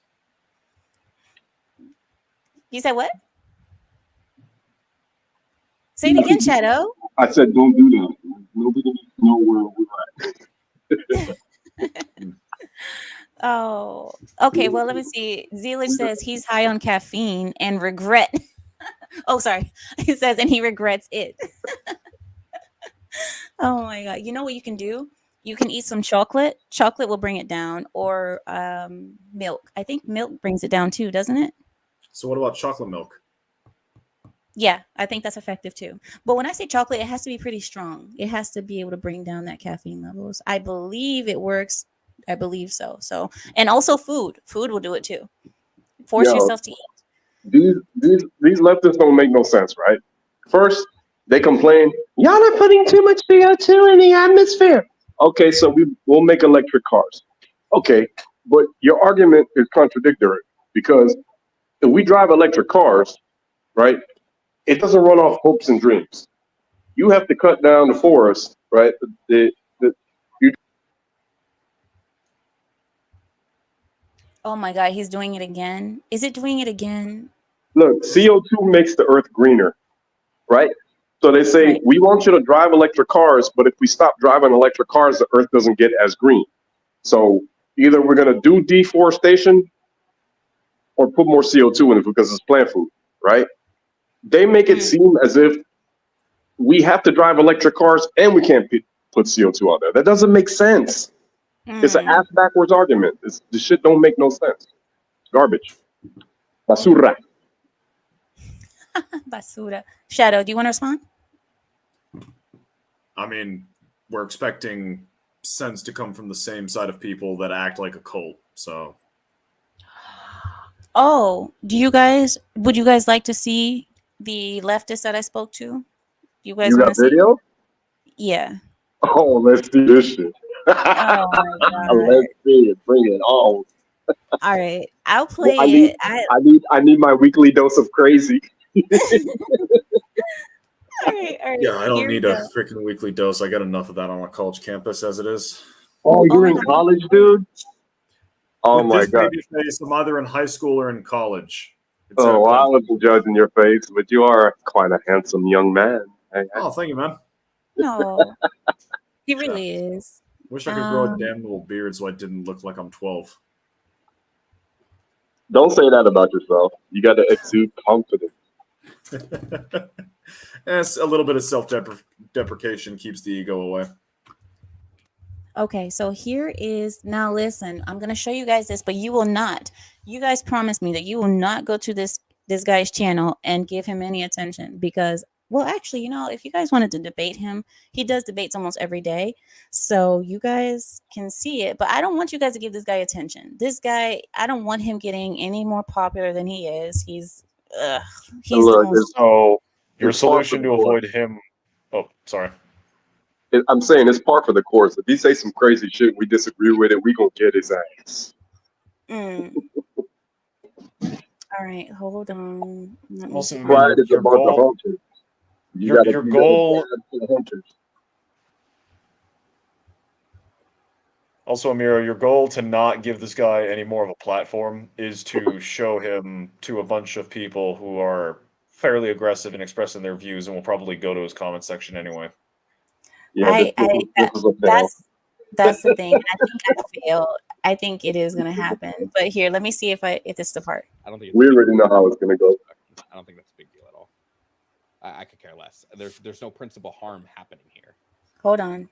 You said what? Say it again, Shadow. I said don't do that. Nobody needs to know where we're at. Oh, okay. Well, let me see. Zelich says he's high on caffeine and regret. Oh, sorry. He says, and he regrets it. Oh my God. You know what you can do? You can eat some chocolate. Chocolate will bring it down, or milk. I think milk brings it down too, doesn't it? So what about chocolate milk? Yeah, I think that's effective too. But when I say chocolate, it has to be pretty strong. It has to be able to bring down that caffeine levels. I believe it works. I believe so. So, and also food. Food will do it too. Force Yo, yourself to eat. these leftists don't make no sense, right? First, they complain, y'all are putting too much CO2 in the atmosphere. Okay, so we'll make electric cars. Okay, but your argument is contradictory because if we drive electric cars, right, it doesn't run off hopes and dreams. You have to cut down the forest, right? You Oh my God, he's doing it again. Is it doing it again? look, CO2 makes the earth greener, right? So they say, Right. we want you to drive electric cars, but if we stop driving electric cars, the earth doesn't get as green. So either we're going to do deforestation or put more CO2 in it because it's plant food, right? They make it Mm, seem as if we have to drive electric cars and we can't put CO2 out there. That doesn't make sense. It's an ass mm. backwards argument. The shit don't make no sense. Garbage. Basura. Basura. Shadow, do you want to respond? I mean, we're expecting sense to come from the same side of people that act like a cult. So Oh, would you guys like to see the leftist that I spoke to? You guys You want got to see? video? Yeah. Oh, let's see this shit. Oh my God. Let's see it. Bring it on. All right. I'll Well, play it. I need my weekly dose of crazy. All right. yeah, I don't Here we need a go. freaking weekly dose. I got enough of that on a college campus as it is. Oh, Oh you're my in God. college, dude? Oh With my this God. baby face, I'm either in high school or in college. It's Oh, well, I conflict. wasn't judging your face, but you are quite a handsome young man. Hey, Oh, thank you, man. No, he Yeah. really is. Wish I could grow a Um, damn little beard so I didn't look like I'm 12. don't say that about yourself. You got to exude confidence. Yes, a little bit of self-deprecation keeps the ego away. okay, so here is now. Listen, I'm gonna show you guys this, but you will not. You guys promise me that you will not go to this guy's channel and give him any attention because, well, actually, if you guys wanted to debate him, he does debates almost every day, so you guys can see it. But I don't want you guys to give this guy attention. This guy, I don't want him getting any more popular than he is. Ugh, And he's the look, most. So your it's par for solution the to course. avoid him. Oh, sorry. I'm saying it's par for the course. If he say some crazy shit, we disagree with it, we gonna get his ass. Mm. All right, hold on. Let me Also, I find. Pride is your about the goal, hunters. You your gotta your be goal. the hunters. Also, Amira, your goal to not give this guy any more of a platform is to show him to a bunch of people who are fairly aggressive in expressing their views and will probably go to his comment section anyway. Yeah, this is a fail. That's the thing. I think I failed. I think it is gonna happen. But here, let me see if it's the part. I don't think it's We a big already know how it's gonna go. I don't think that's a big deal at all. I could care less. There's no principal harm happening here. Hold on.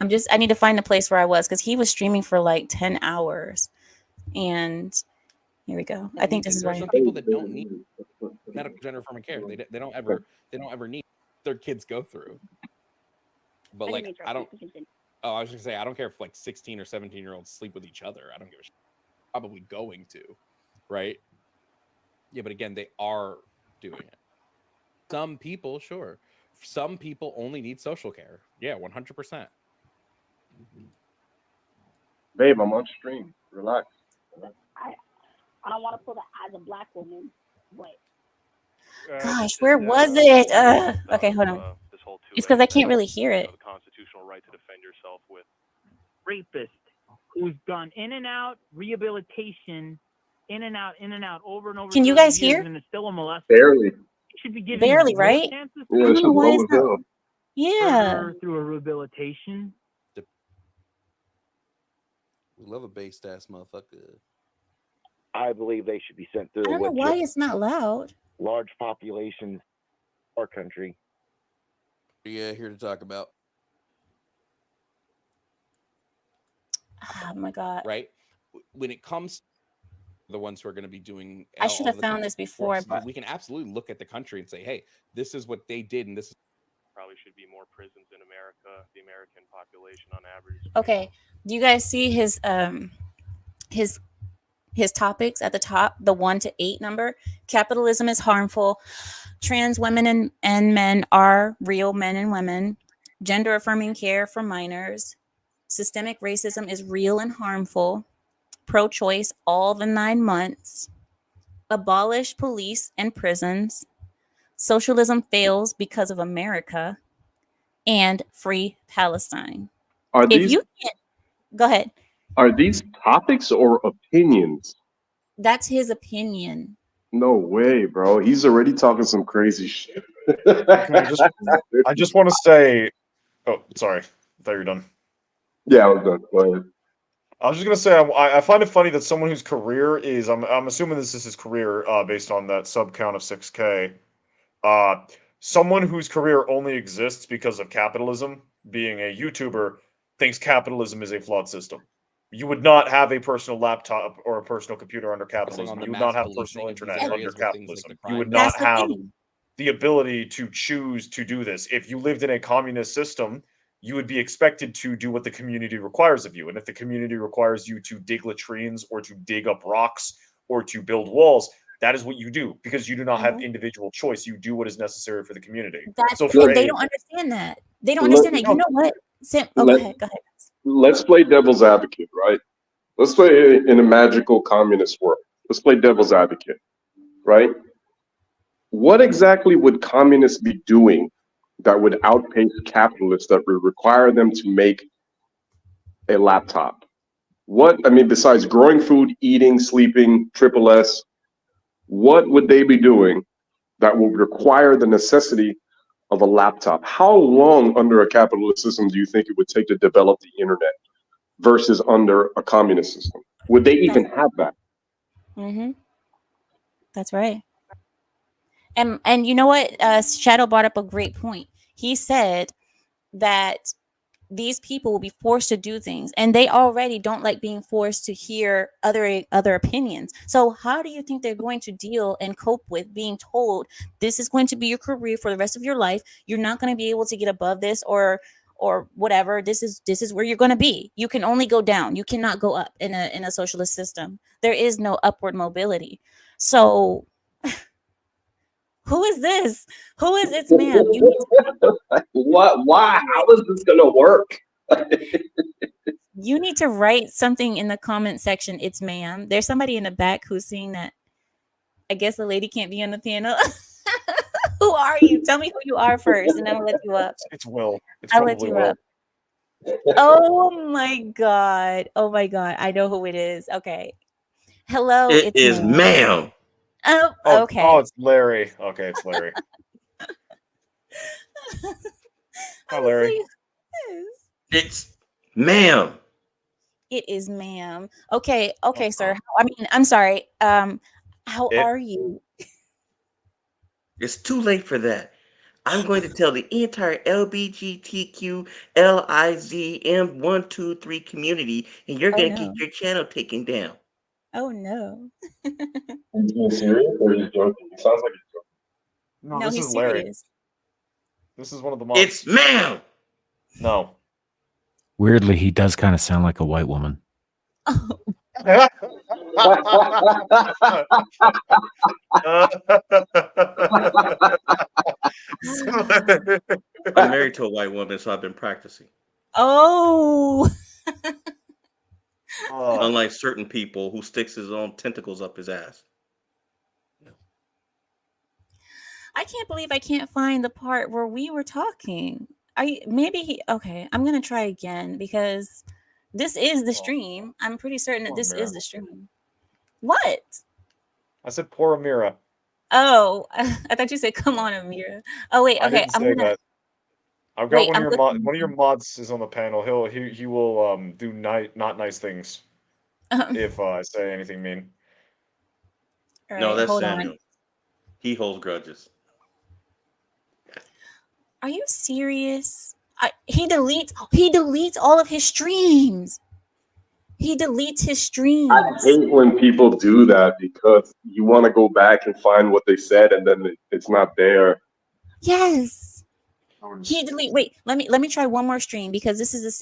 I need to find the place where I was because he was streaming for like 10 hours. And here we go. I think this is There are why. some people that don't need medical gender affirming care. They don't ever need their kids go through. But like I don't. Oh, I was gonna say I don't care if like 16 or 17-year-olds sleep with each other. I don't give a shit. Probably going to, right? Yeah, but again, they are doing it. Some people, sure. Some people only need social care. Yeah, 100%. Babe, I'm on stream. Relax. I don't want to put it as a black woman, but Gosh, where was it? Okay, hold on. It's because I can't really hear it. The constitutional right to defend yourself with rapist who's gone in and out, rehabilitation, in and out, over and over. Can you guys hear? And is still a molester. Barely. Should be given Barely, more right? chances I don't know why it's not. Yeah. further through a rehabilitation. We love a based ass motherfucker. I believe they should be sent through. I don't know why it's not loud. Large populations, our country. Yeah, here to talk about. Oh my god! Right when it comes, to the ones who are going to be doing. I should have found this before, but we can absolutely look at the country and say, "Hey, this is what they did, and this is." Probably should be more prisons in America. The American population, on average. Okay, do you guys see his topics at the top, the 1 to 8 number? Capitalism is harmful. Trans women and men are real men and women. Gender affirming care for minors. Systemic racism is real and harmful. Pro-choice all the 9 months. Abolish police and prisons. Socialism fails because of America. And free Palestine. Are if these you can't, go ahead. Are these topics or opinions? That's his opinion. No way, bro. He's already talking some crazy shit. I just want to say, oh, sorry. I thought you were done. Yeah, I was done. Go ahead. I was just gonna say, I find it funny that someone whose career is, I'm assuming this is his career, based on that sub count of 6K. Someone whose career only exists because of capitalism, being a YouTuber, thinks capitalism is a flawed system. You would not have a personal laptop or a personal computer under capitalism. You would not have personal internet under capitalism. You would not have the ability to choose to do this. If you lived in a communist system, you would be expected to do what the community requires of you. And if the community requires you to dig latrines or to dig up rocks or to build walls, that is what you do, because you do not have individual choice. You do what is necessary for the community. That's so they don't understand that. They don't understand that. You know what? Go ahead. Let's play devil's advocate, right? Let's play in a magical communist world. Let's play devil's advocate, right? What exactly would communists be doing that would outpace capitalists that would require them to make a laptop? Besides growing food, eating, sleeping, triple S, what would they be doing that would require the necessity of a laptop? How long under a capitalist system do you think it would take to develop the internet versus under a communist system? Would they even have that? Mm-hmm. That's right. And you know what? Shadow brought up a great point. He said that these people will be forced to do things, and they already don't like being forced to hear other opinions. So how do you think they're going to deal and cope with being told this is going to be your career for the rest of your life? You're not going to be able to get above this or whatever. This is where you're going to be. You can only go down. You cannot go up in a socialist system. There is no upward mobility. So who is this? Who is it, ma'am? You need to what? Why? How is this gonna work? You need to write something in the comment section. It's ma'am. There's somebody in the back who's saying that. I guess the lady can't be on the panel. Who are you? Tell me who you are first, and then I'll let you up. It's Will. I'll let you up. Oh my god! Oh my god! I know who it is. Okay. Hello. It is ma'am. Oh, okay. Oh, it's Larry. Okay, it's Larry. Hi, Larry. It's ma'am. It is ma'am. Okay, sir. I'm sorry. How are you? It's too late for that. I'm going to tell the entire LBGTQLIZM123 community, and you're Oh going to get no. your channel taken down. Oh no. He's being serious or he's joking? He sounds like he's joking. No, No, this he's is Larry. serious. This is one of the mods. It's ma'am. No. Weirdly, he does kind of sound like a white woman. I'm married to a white woman, so I've been practicing. Oh. Oh. Unlike certain people who sticks his own tentacles up his ass. I can't believe I can't find the part where we were talking. Okay, I'm gonna try again because this is the stream. I'm pretty certain that this is the stream. What? I said poor Amira. Oh, I thought you said come on, Amira. Oh wait, I okay. didn't say that. I've got Wait, I'm looking- one of your mods is on the panel. He will do not nice things if I say anything mean. All No, right, that's hold Samuel. on. He holds grudges. Are you serious? He deletes all of his streams. He deletes his streams. I hate when people do that because you want to go back and find what they said and then it's not there. Yes. Wait, let me try one more stream because this is the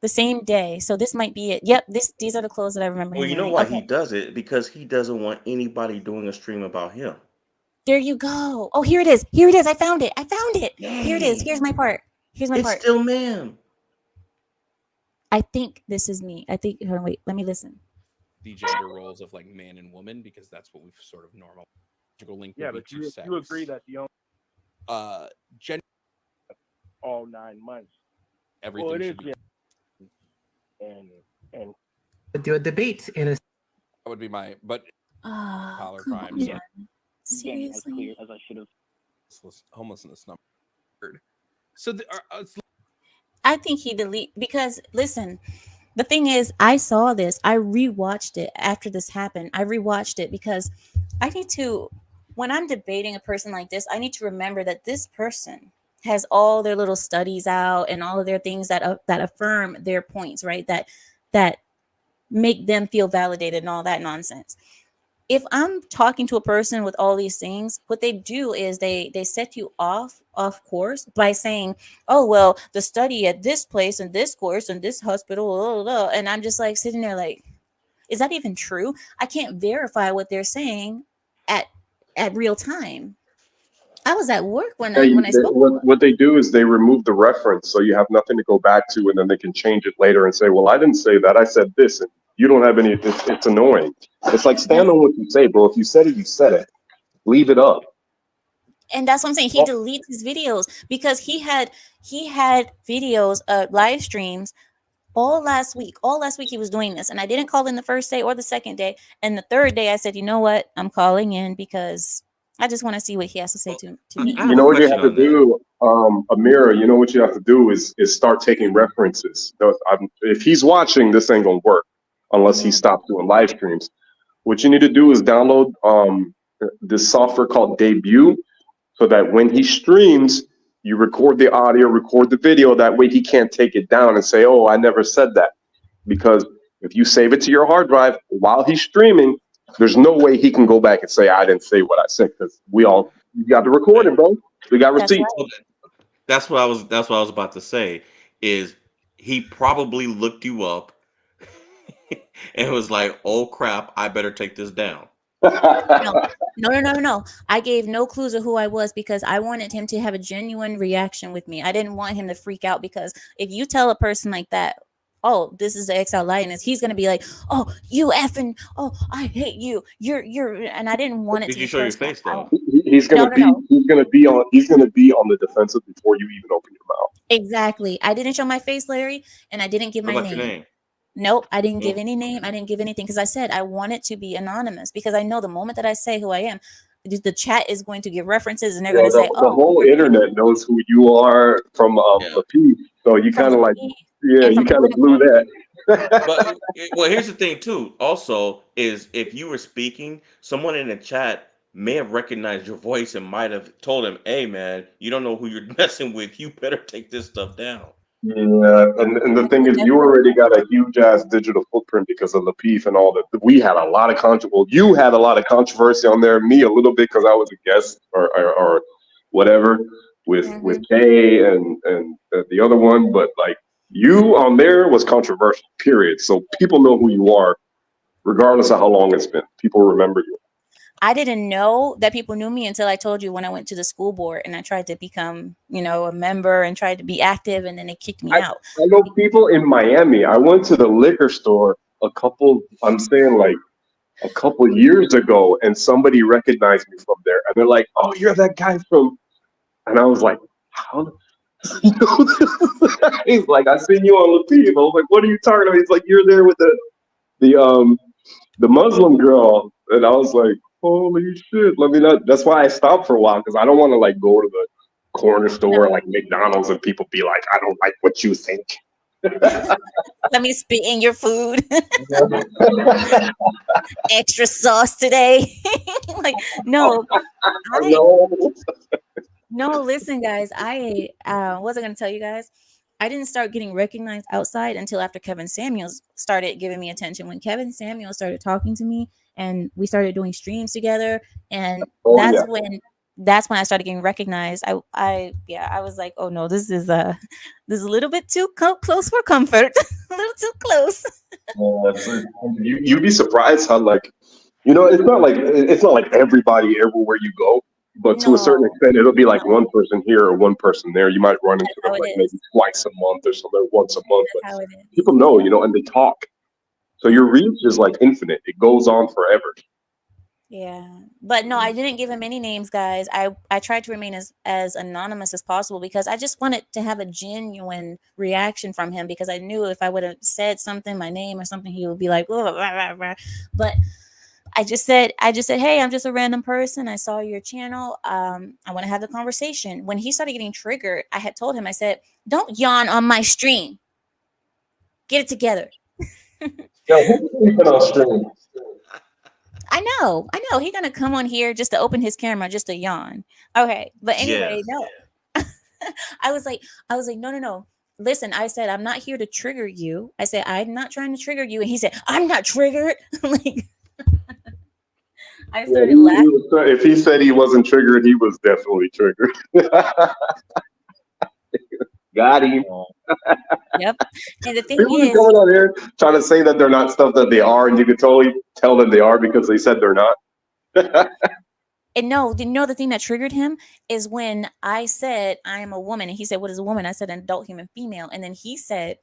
same day. So this might be it. Yep, these are the clothes that I remember. Well, him you know wearing. why he does it? Because he doesn't want anybody doing a stream about him. There you go. Oh, here it is. Here it is. I found it. Here it is. Here's my part. Here's my part. It's still ma'am. I think this is me. I think. Hold on, wait. Let me listen. The gender roles of like man and woman, because that's what we've sort of normal. Link Yeah, but you agree that the only gender all 9 months. Everything well, it should is, be. Yeah. And do a debate in a. That would be my collar come crime. on. So. Seriously, as I should have. Homelessness number. So I think he delete because listen, the thing is, I saw this. I rewatched it after this happened. I rewatched it because I need to. When I'm debating a person like this, I need to remember that this person has all their little studies out and all of their things that affirm their points, right? That make them feel validated and all that nonsense. If I'm talking to a person with all these things, what they do is they set you off course by saying, oh, well, the study at this place and this course and this hospital, blah, blah, blah. And I'm just like sitting there like, is that even true? I can't verify what they're saying at real time. I was at work when I spoke. What they do is they remove the reference so you have nothing to go back to, and then they can change it later and say, well, I didn't say that. I said this. And you don't have any. It's annoying. It's like stand on what you say, bro. If you said it, you said it. Leave it up. And that's what I'm saying. He deletes his videos because he had videos, live streams all last week. All last week he was doing this, and I didn't call in the first day or the second day. And the third day I said, you know what? I'm calling in because I just want to see what he has to say to me. You know what you have to do, Amira. You know what you have to do is start taking references. If he's watching, this ain't gonna work unless he stops doing live streams. What you need to do is download this software called Debut, so that when he streams, you record the audio, record the video. That way he can't take it down and say, oh, I never said that. Because if you save it to your hard drive while he's streaming, there's no way he can go back and say, I didn't say what I said, because you got the recording, bro. We got receipts. That's what I was about to say, is he probably looked you up and was like, oh crap, I better take this down. No. I gave no clues of who I was because I wanted him to have a genuine reaction with me. I didn't want him to freak out, because if you tell a person like that, oh, this is the XL Lioness, he's gonna be like, oh, you effing, oh, I hate you. You're, and I didn't want it to. Did you show your face though? He's gonna be on the defensive before you even open your mouth. Exactly. I didn't show my face, Larry, and I didn't give What my about your name? Nope, I didn't give any name. I didn't give anything because I said I want it to be anonymous, because I know the moment that I say who I am, the chat is going to give references and they're going to say, the whole internet knows who you are from a piece. So you kind of like, you kind of blew that. Well, here's the thing too. Also, is if you were speaking, someone in the chat may have recognized your voice and might have told him, "Hey, man, you don't know who you're messing with. You better take this stuff down." Yeah, and the thing is, you already got a huge ass digital footprint because of Lapeef and all that. We had a lot of you had a lot of controversy on there. Me a little bit because I was a guest or whatever with Kay and the other one, but like you on there was controversial. Period. So people know who you are, regardless of how long it's been. People remember you. I didn't know that people knew me until I told you when I went to the school board and I tried to become, a member and tried to be active, and then they kicked me out. I know people in Miami. I went to the liquor store a couple years ago, and somebody recognized me from there, and they're like, "Oh, you're that guy from," and I was like, "How?" He's like, "I seen you on Latif." I was like, "What are you talking about?" He's like, "You're there with the Muslim girl," and I was like, "Holy shit!" Let me not. That's why I stopped for a while, because I don't want to like go to the corner store like McDonald's and people be like, "I don't like what you think." Let me spit in your food. Extra sauce today. Like, no. No, listen, guys. I wasn't going to tell you guys. I didn't start getting recognized outside until after Kevin Samuels started giving me attention. When Kevin Samuels started talking to me and we started doing streams together, and that's when I started getting recognized. I was like, oh no, this is a little bit too close for comfort. A little too close. You'd be surprised how it's not like everybody everywhere you go, but to a certain extent, it'll be like one person here or one person there. You might run into them like maybe twice a month or something, once a month. But people know, and they talk. So your reach is like infinite. It goes on forever. Yeah, but no, I didn't give him any names, guys. I tried to remain as anonymous as possible because I just wanted to have a genuine reaction from him, because I knew if I would have said something, my name or something, he would be like, blah, blah, blah, blah. But I just said, hey, I'm just a random person. I saw your channel. I want to have the conversation. When he started getting triggered, I had told him, I said, don't yawn on my stream. Get it together. Yo, who's sleeping on stream? I know. He's gonna come on here just to open his camera, just to yawn. Okay, but anyway, no. I was like, no. Listen, I said, I'm not here to trigger you. I said, I'm not trying to trigger you, and he said, I'm not triggered. Like, I started laughing. If he said he wasn't triggered, he was definitely triggered. Got him. Yep. And the thing People is, coming out here trying to say that they're not stuff that they are, and you can totally tell them they are because they said they're not. And no, the thing that triggered him is when I said I am a woman, and he said, what is a woman? I said an adult human female. And then he said,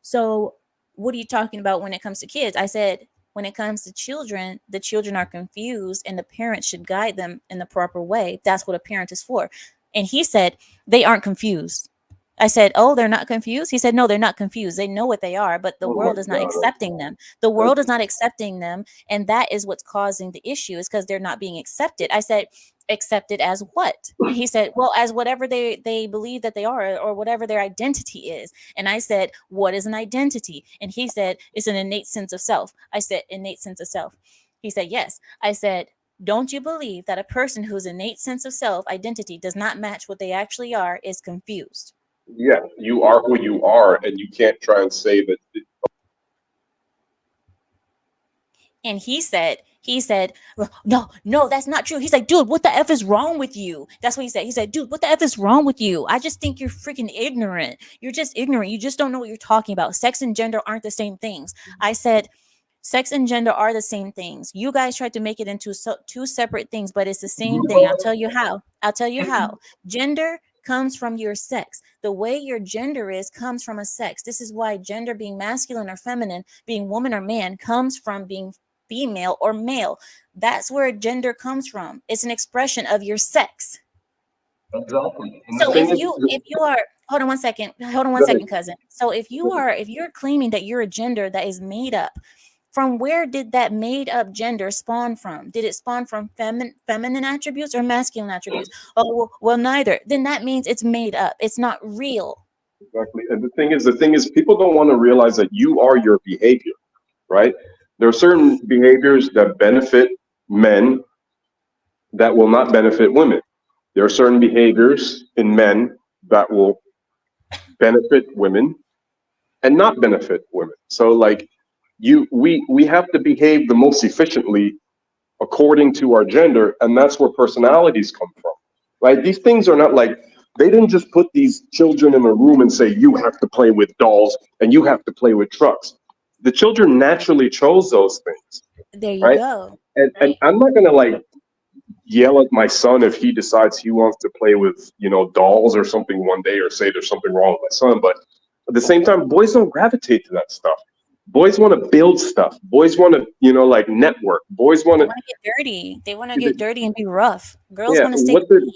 so what are you talking about when it comes to kids? I said, when it comes to children, the children are confused and the parents should guide them in the proper way. That's what a parent is for. And he said, they aren't confused. I said, oh, they're not confused? He said, no, they're not confused. They know what they are, but the world is not accepting them. The world is not accepting them. And that is what's causing the issue, is because they're not being accepted. I said, accepted as what? And he said, well, as whatever they believe that they are, or whatever their identity is. And I said, what is an identity? And he said, it's an innate sense of self. I said, innate sense of self. He said, yes. I said, don't you believe that a person whose innate sense of self identity does not match what they actually are is confused? Yeah, you are who you are, and you can't try and say that. And he said, no, that's not true. He's like, dude, what the F is wrong with you? That's what he said. He said, dude, what the F is wrong with you? I just think you're freaking ignorant. You're just ignorant. You just don't know what you're talking about. Sex and gender aren't the same things. I said, sex and gender are the same things. You guys tried to make it into two separate things, but it's the same thing. I'll tell you how. Gender comes from your sex. The way your gender is comes from a sex. This is why gender, being masculine or feminine, being woman or man, comes from being female or male. That's where gender comes from. It's an expression of your sex. Exactly. So if you are, hold on one second, cousin. So if you're claiming that you're a gender that is made up, from where did that made up gender spawn from? Did it spawn from feminine attributes or masculine attributes? Oh, well, neither. Then that means it's made up. It's not real. Exactly. And the thing is, people don't want to realize that you are your behavior, right? There are certain behaviors that benefit men that will not benefit women. There are certain behaviors in men that will benefit women and not benefit women. So like we have to behave the most efficiently according to our gender, and that's where personalities come from. Right? These things are not like they didn't just put these children in a room and say you have to play with dolls and you have to play with trucks. The children naturally chose those things. There you Right? go. And I'm not gonna like yell at my son if he decides he wants to play with, dolls or something one day, or say there's something wrong with my son. But at the same time, boys don't gravitate to that stuff. Boys want to build stuff. Boys want to, like network. Boys want They to. want to get dirty. They want to get dirty and be rough. Girls Yeah, want to stay what clean.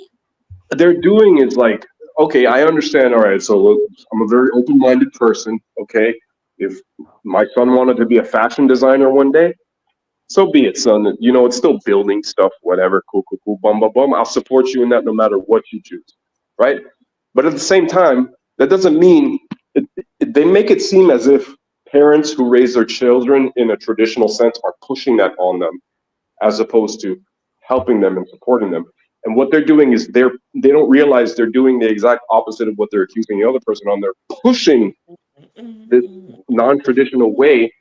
they're doing is like, okay, I understand. All right, so look, I'm a very open-minded person. Okay, if my son wanted to be a fashion designer one day, so be it, son. It's still building stuff, whatever. Cool, cool, cool. Bum, bum, bum. I'll support you in that no matter what you choose, right? But at the same time, that doesn't mean they make it seem as if parents who raise their children in a traditional sense are pushing that on them, as opposed to helping them and supporting them. And what they're doing is they don't realize they're doing the exact opposite of what they're accusing the other person on. They're pushing this non-traditional way.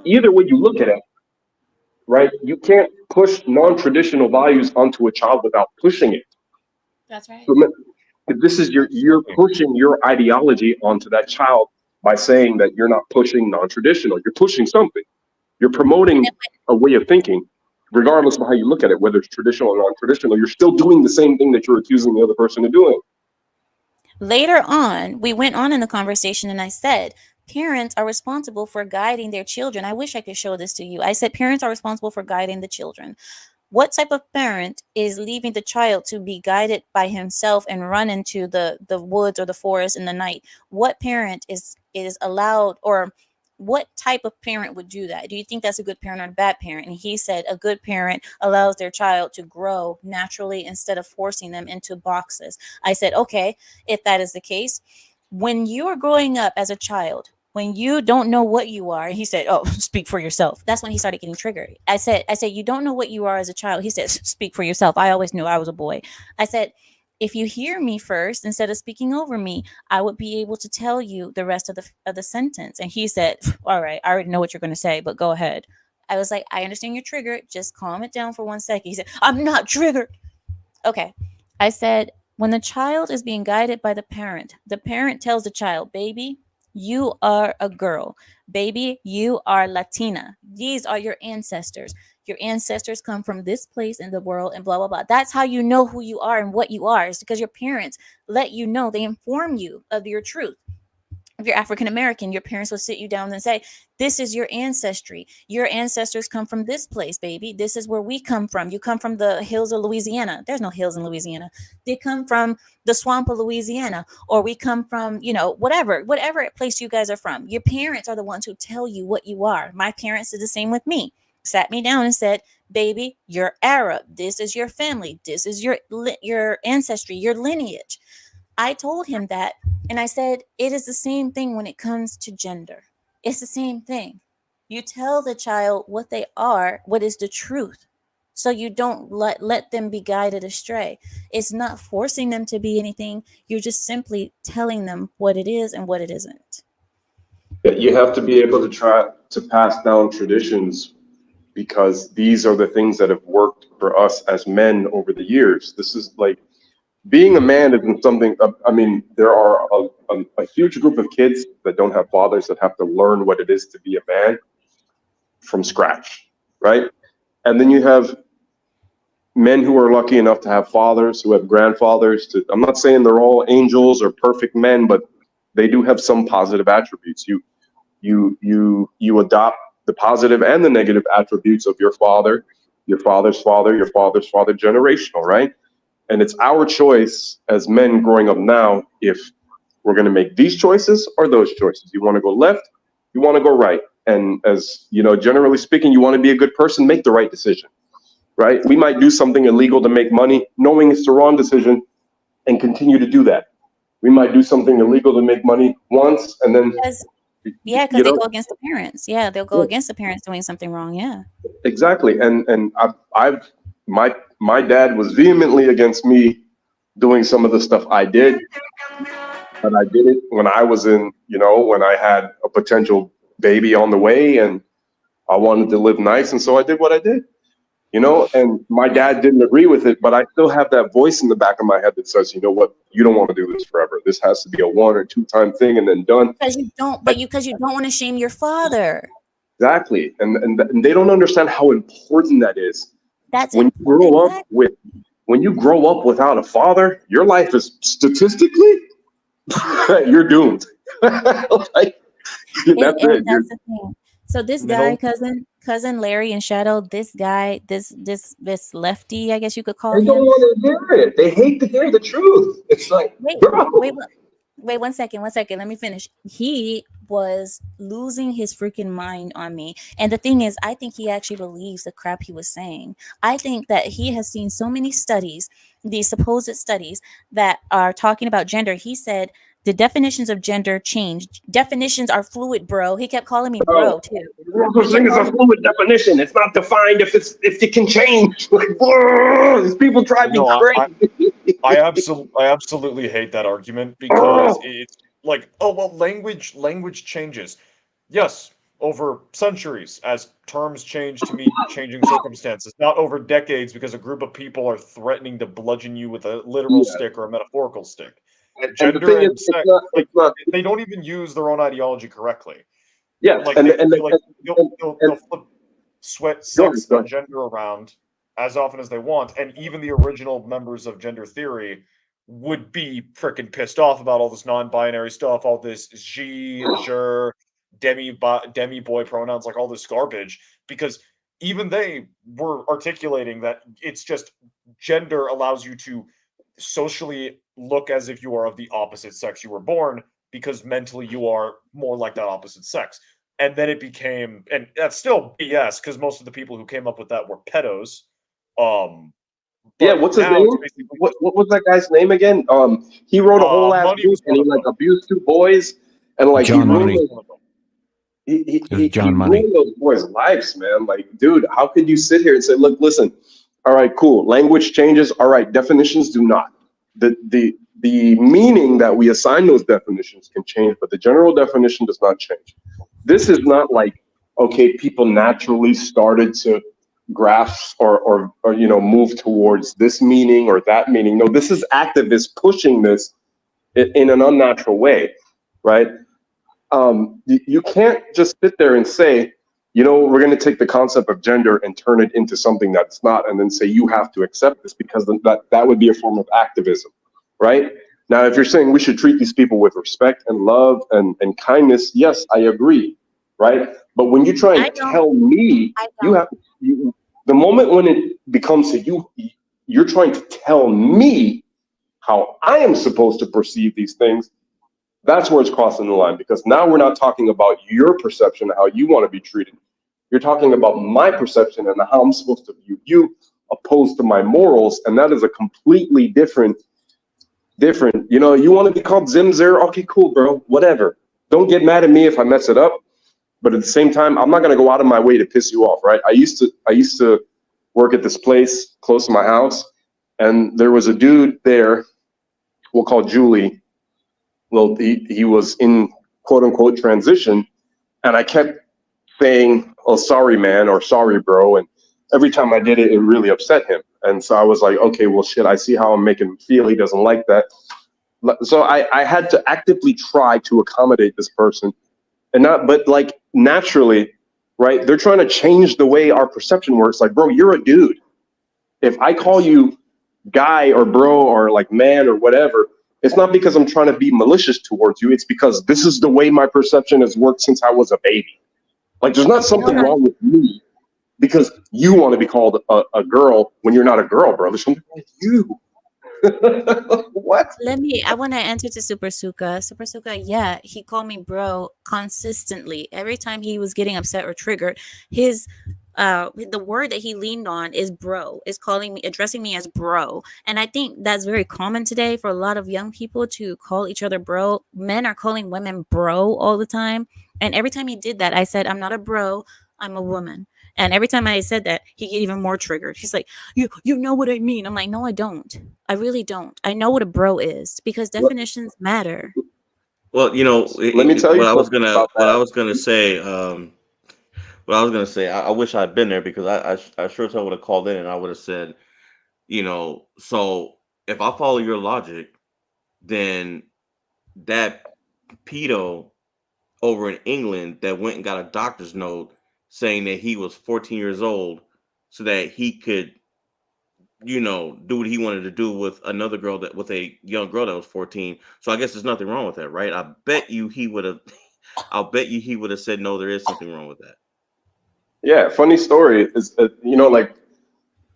Either way you look at it, right? You can't push non-traditional values onto a child without pushing it. That's right. So this is you're pushing your ideology onto that child by saying that you're not pushing non-traditional. You're pushing something. You're promoting a way of thinking, regardless of how you look at it, whether it's traditional or non-traditional. You're still doing the same thing that you're accusing the other person of doing. Later on, we went on in the conversation and I said, parents are responsible for guiding their children. I wish I could show this to you. I said, parents are responsible for guiding the children. What type of parent is leaving the child to be guided by himself and run into the woods or the forest in the night? What parent is allowed, or what type of parent would do that? Do you think that's a good parent or a bad parent? And he said a good parent allows their child to grow naturally instead of forcing them into boxes. I said, okay, if that is the case, when you are growing up as a child, when you don't know what you are, he said, oh, speak for yourself. That's when he started getting triggered. I said, you don't know what you are as a child. He said, speak for yourself. I always knew I was a boy. I said, if you hear me first, instead of speaking over me, I would be able to tell you the rest of the sentence. And he said, all right, I already know what you're going to say, but go ahead. I was like, I understand you're triggered. Just calm it down for 1 second. He said, I'm not triggered. Okay. I said, when the child is being guided by the parent tells the child, baby, you are a girl. Baby, you are Latina. These are your ancestors. Your ancestors come from this place in the world and blah, blah, blah. That's how you know who you are and what you are. It's because your parents let you know. They inform you of your truth. If you're African American, your parents will sit you down and say, this is your ancestry. Your ancestors come from this place, baby. This is where we come from. You come from the hills of Louisiana. There's no hills in Louisiana. They come from the swamp of Louisiana, or we come from, whatever place you guys are from. Your parents are the ones who tell you what you are. My parents did the same with me. Sat me down and said, baby, you're Arab. This is your family. This is your ancestry, your lineage. I told him that, and I said, it is the same thing when it comes to gender. It's the same thing. You tell the child what they are, what is the truth, so you don't let them be guided astray. It's not forcing them to be anything. You're just simply telling them what it is and what it isn't. You have to be able to try to pass down traditions, because these are the things that have worked for us as men over the years. This is like, being a man isn't something, there are a huge group of kids that don't have fathers that have to learn what it is to be a man from scratch, right? And then you have men who are lucky enough to have fathers, who have grandfathers. I'm not saying they're all angels or perfect men, but they do have some positive attributes. You adopt the positive and the negative attributes of your father, your father's father, your father's father, generational, right? And it's our choice as men growing up now if we're going to make these choices or those choices. You want to go left, you want to go right. And as generally speaking, you want to be a good person, make the right decision, right? We might do something illegal to make money, knowing it's the wrong decision, and continue to do that. We might do something illegal to make money once, and then because they go against the parents. Yeah, they'll go against the parents doing something wrong. Yeah, exactly. And my dad was vehemently against me doing some of the stuff I did, but I did it when I was when I had a potential baby on the way, and I wanted to live nice, and so I did what I did. And my dad didn't agree with it, but I still have that voice in the back of my head that says, you know what, you don't want to do this forever. This has to be a 1 or 2 time thing and then done. Because you don't, because you don't want to shame your father. Exactly. And they don't understand how important that is. That's when you grow up without a father, your life is statistically you're doomed. Like, that's it. That's the thing. So this guy, cousin Larry and Shadow, this guy, this lefty, I guess you could call They him. don't want to hear it. They hate to hear the truth. It's like, wait 1 second. Let me finish. He was losing his freaking mind on me. And the thing is, I think he actually believes the crap he was saying. I think that he has seen so many studies, these supposed studies that are talking about gender. He said the definitions of gender changed. Definitions are fluid, bro. He kept calling me bro too. There's thing is a fluid definition. It's not defined if it can change. Like, these people drive me crazy. I absolutely hate that argument because it's like, language changes. Yes, over centuries as terms change to meet changing circumstances, not over decades because a group of people are threatening to bludgeon you with a literal stick or a metaphorical stick. Gender and sex, they don't even use their own ideology correctly. Yeah, like they'll flip sex and gender around as often as they want, and even the original members of gender theory would be freaking pissed off about all this non-binary stuff, all this she, demi boy pronouns, like all this garbage, because even they were articulating that it's just gender allows you to socially look as if you are of the opposite sex you were born, because mentally you are more like that opposite sex. And then it became, and that's still BS because most of the people who came up with that were pedos. Yeah, what's his name? What was that guy's name again? He wrote a whole ass book and he abused 2 boys and like John Money. He ruined those boys' lives, man. Like, dude, how could you sit here and say, look, listen, all right, cool, language changes, all right, definitions do not. The meaning that we assign those definitions can change, but the general definition does not change. This is not like, okay, people naturally started to grasp or move towards this meaning or that meaning. No, this is activists pushing this in an unnatural way, right? You can't just sit there and say, we're going to take the concept of gender and turn it into something that's not, and then say you have to accept this, because that would be a form of activism, right? Now, if you're saying we should treat these people with respect and love and kindness, yes, I agree, right? But when you try and tell me, the moment when it becomes you're trying to tell me how I am supposed to perceive these things, that's where it's crossing the line, because now we're not talking about your perception of how you want to be treated. You're talking about my perception and how I'm supposed to view you, opposed to my morals, and that is a completely different. You want to be called Zimzer? Okay, cool, bro. Whatever. Don't get mad at me if I mess it up. But at the same time, I'm not going to go out of my way to piss you off, right? I used to work at this place close to my house, and there was a dude there, we'll call Julie. Well, he was in quote unquote transition, and I kept saying, "Oh, sorry, man," or "Sorry, bro," and every time I did it, it really upset him. And so I was like, okay, well, shit, I see how I'm making him feel. He doesn't like that. So I had to actively try to accommodate this person, but like naturally, right? They're trying to change the way our perception works. Like, bro, you're a dude. If I call you guy or bro or like man or whatever, it's not because I'm trying to be malicious towards you. It's because this is the way my perception has worked since I was a baby. Like, there's not something wrong with me because you want to be called a girl when you're not a girl, bro. There's something wrong with you. What? I want to answer to Super Suka. Super Suka, yeah, he called me bro consistently. Every time he was getting upset or triggered, the word that he leaned on is bro, is addressing me as bro. And I think that's very common today for a lot of young people to call each other bro. Men are calling women bro all the time. And every time he did that, I said, I'm not a bro. I'm a woman. And every time I said that, he get even more triggered. He's like, you know what I mean? I'm like, no, I don't. I really don't. I know what a bro is because definitions matter. Well, you know, Let me tell you what I was something gonna about that. say, what I was gonna say, I wish I'd been there because I sure as hell would have called in and I would have said, you know, so if I follow your logic, then that pedo over in England that went and got a doctor's note saying that he was 14 years old so that he could, you know, do what he wanted to do with another girl that with a young girl that was 14. So I guess there's nothing wrong with that, right? I bet you he would have I'll bet you he would have said no, there is something wrong with that. Yeah, funny story is like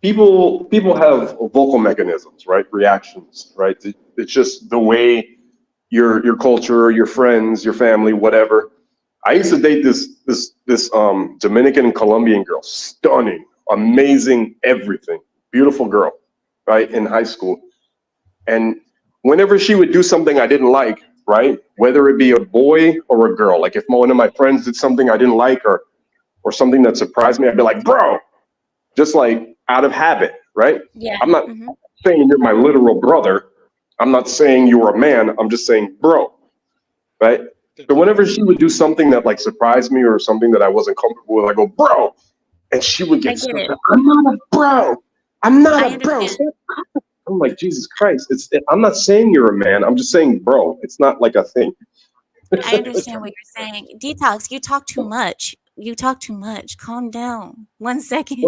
people have vocal mechanisms, right? Reactions, right? It's just the way your culture, your friends, your family, whatever. I used to date this Dominican and Colombian girl, stunning, amazing, everything, beautiful girl, right, in high school. And whenever she would do something I didn't like, right, whether it be a boy or a girl, like if one of my friends did something I didn't like or something that surprised me, I'd be like, bro, just like out of habit, right? Yeah. I'm not saying you're my literal brother. I'm not saying you're a man. I'm just saying, bro, right? So whenever she would do something that like surprised me or something that I wasn't comfortable with, I go, bro, and she would I get get so it. I'm not a bro. I'm not I a bro. understand. I'm like, Jesus Christ. I'm not saying you're a man. I'm just saying, bro. It's not like a thing. I understand what you're saying. Detox, you talk too much. You talk too much. Calm down. 1 second.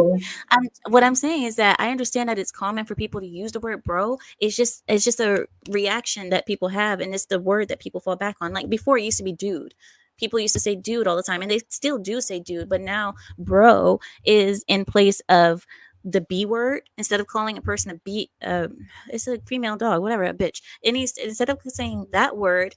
What I'm saying is that I understand that it's common for people to use the word bro. It's just a reaction that people have, and it's the word that people fall back on. Like before, it used to be dude. People used to say dude all the time, and they still do say dude, but now bro is in place of the B word. Instead of calling a person a B, it's a female dog, whatever, a bitch. And instead of saying that word,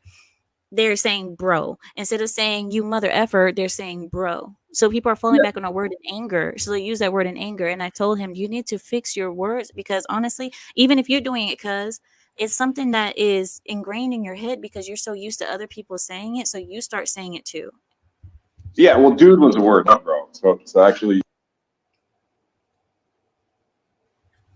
they're saying bro. Instead of saying you mother effer, they're saying bro. So people are falling back on a word in anger. So they use that word in anger. And I told him, you need to fix your words because honestly, even if you're doing it, cuz it's something that is ingrained in your head because you're so used to other people saying it. So you start saying it too. Yeah, well, dude was a word, not bro. So actually,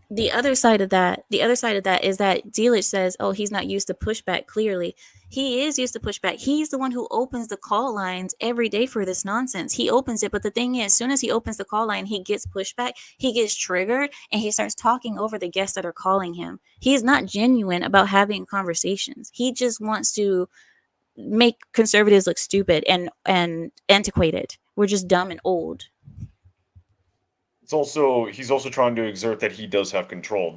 The other side of that is that Delich says, oh, he's not used to pushback. Clearly he is used to pushback. He's the one who opens the call lines every day for this nonsense. He opens it, but the thing is, as soon as he opens the call line, he gets pushback, he gets triggered, and he starts talking over the guests that are calling him. He's not genuine about having conversations. He just wants to make conservatives look stupid and antiquated. We're just dumb and old. He's also trying to exert that he does have control.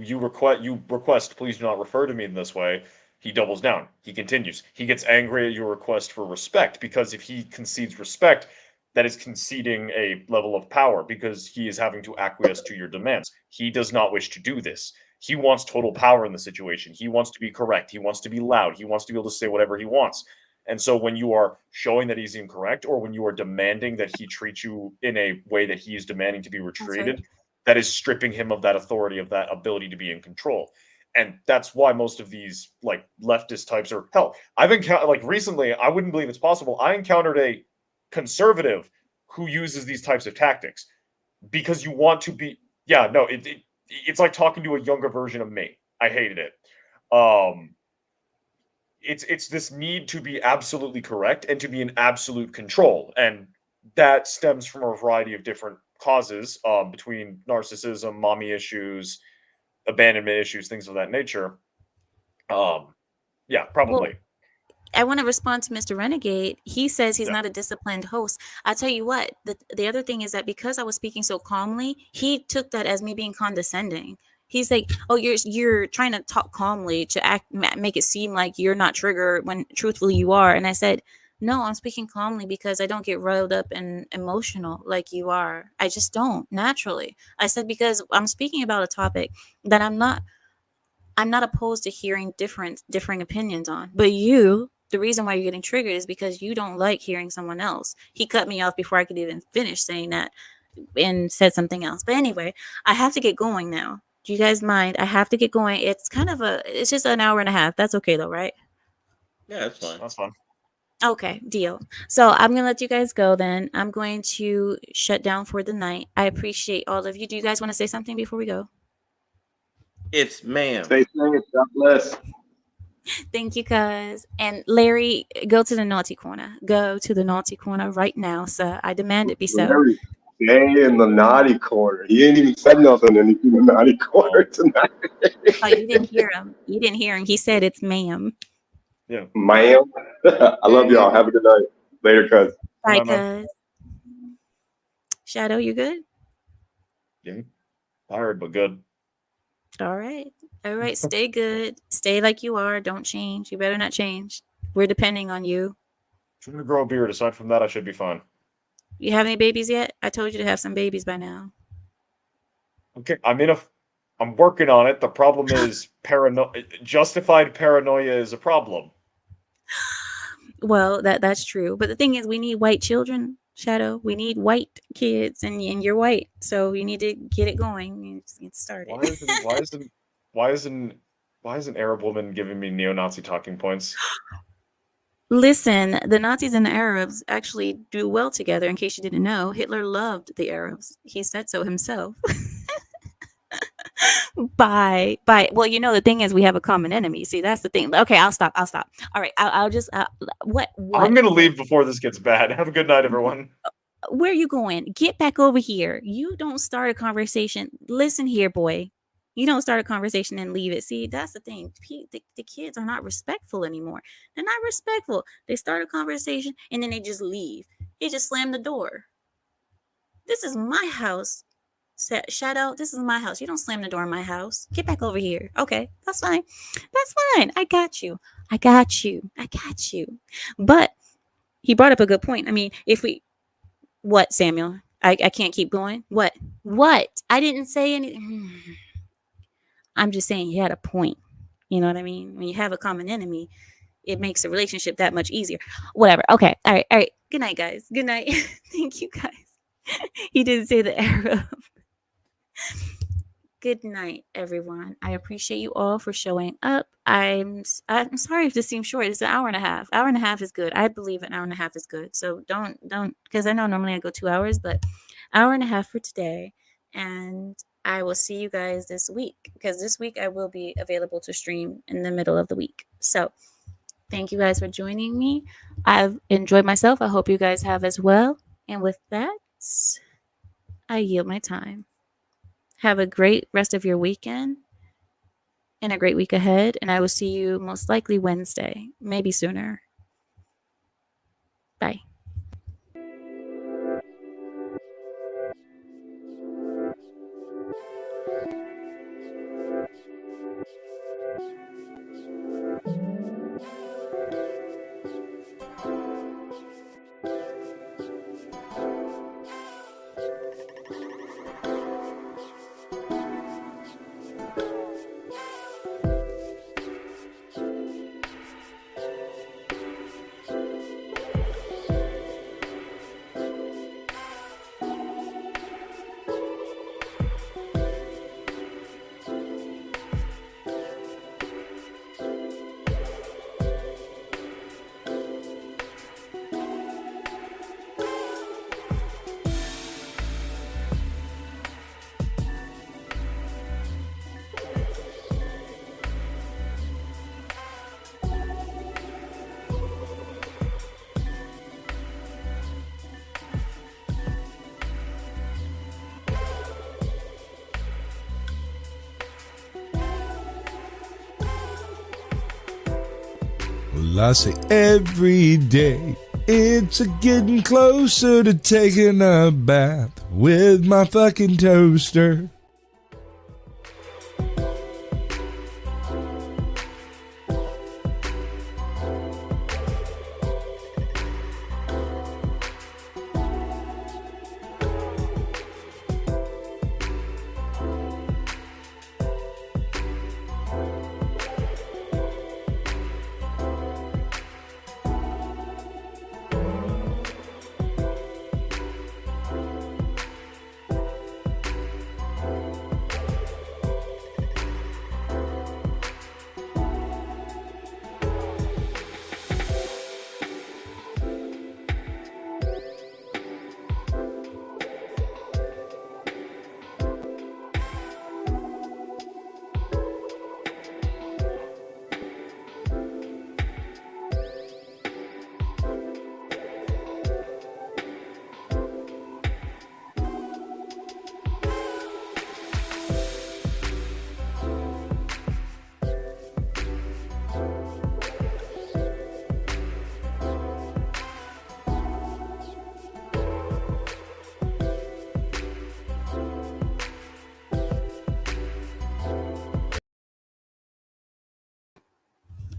You request, please do not refer to me in this way. He doubles down. He continues. He gets angry at your request for respect because if he concedes respect, that is conceding a level of power because he is having to acquiesce to your demands. He does not wish to do this. He wants total power in the situation. He wants to be correct. He wants to be loud. He wants to be able to say whatever he wants. And so when you are showing that he's incorrect or when you are demanding that he treat you in a way that he is demanding to be treated, that is stripping him of that authority, of that ability to be in control. And that's why most of these like leftist types are hell. I've encountered like recently, I wouldn't believe it's possible. I encountered a conservative who uses these types of tactics because you want to be it's like talking to a younger version of me. I hated it. It's this need to be absolutely correct and to be in absolute control, and that stems from a variety of different causes, between narcissism, mommy issues, abandonment issues, things of that nature. Yeah, Well, probably. I want to respond to Mr. Renegade. He says he's Yeah. not a disciplined host. I tell you what, the other thing is that because I was speaking so calmly, he took that as me being condescending. He's like, "Oh, you're trying to talk calmly to make it seem like you're not triggered when truthfully you are." And I said, "No, I'm speaking calmly because I don't get riled up and emotional like you are. I just don't naturally." I said because I'm speaking about a topic that I'm not opposed to hearing differing opinions on. But the reason why you're getting triggered is because you don't like hearing someone else. He cut me off before I could even finish saying that and said something else. But anyway, I have to get going now. Do you guys mind? I have to get going. It's just an hour and a half. That's okay though, right? Yeah, that's fine. That's fine. Okay, deal. So I'm gonna let you guys go then. I'm going to shut down for the night. I appreciate all of you. Do you guys want to say something before we go? It's ma'am. Stay safe. God bless. Thank you, cuz. And Larry, go to the naughty corner. Go to the naughty corner right now, sir. I demand it be so. Larry, stay in the naughty corner. He ain't even said nothing, and he's in the naughty corner tonight. Oh, you didn't hear him. You didn't hear him. He said it's ma'am. Yeah. Ma'am. I love y'all. Have a good night. Later, cuz. Bye, cuz. Shadow, you good? Yeah. Tired, but good. All right. All right. Stay good. Stay like you are. Don't change. You better not change. We're depending on you. Trying to grow a beard. Aside from that, I should be fine. You have any babies yet? I told you to have some babies by now. Okay, I'm working on it. The problem is justified paranoia is a problem. Well, that's true. But the thing is, we need white children, Shadow. We need white kids, and you're white, so you need to get it going. You just get started. Why isn't Arab woman giving me neo-Nazi talking points? Listen, the Nazis and the Arabs actually do well together. In case you didn't know, Hitler loved the Arabs. He said so himself. Bye. Well, you know, the thing is, we have a common enemy. See, that's the thing. Okay, I'll stop. All right, I'll just. What? I'm gonna leave before this gets bad. Have a good night, everyone. Where are you going? Get back over here. You don't start a conversation. Listen here, boy. You don't start a conversation and leave it. See, that's the thing. The kids are not respectful anymore. They're not respectful. They start a conversation and then they just leave. They just slam the door. This is my house. Shadow, this is my house. You don't slam the door in my house. Get back over here. Okay, that's fine. That's fine. I got you. But he brought up a good point. I mean, what, Samuel? I can't keep going. What? I didn't say anything. I'm just saying he had a point. You know what I mean? When you have a common enemy, it makes a relationship that much easier. Whatever. Okay. All right. Good night, guys. Good night. Thank you, guys. He didn't say the Arab. Good night, everyone. I appreciate you all for showing up. I'm sorry if this seems short. It's an hour and a half. Hour and a half is good. I believe an hour and a half is good. So don't because I know normally I go 2 hours, but hour and a half for today. And I will see you guys this week because this week I will be available to stream in the middle of the week. So thank you guys for joining me. I've enjoyed myself. I hope you guys have as well. And with that, I yield my time. Have a great rest of your weekend and a great week ahead. And I will see you most likely Wednesday, maybe sooner. Bye. Well, I say every day it's a getting closer to taking a bath with my fucking toaster.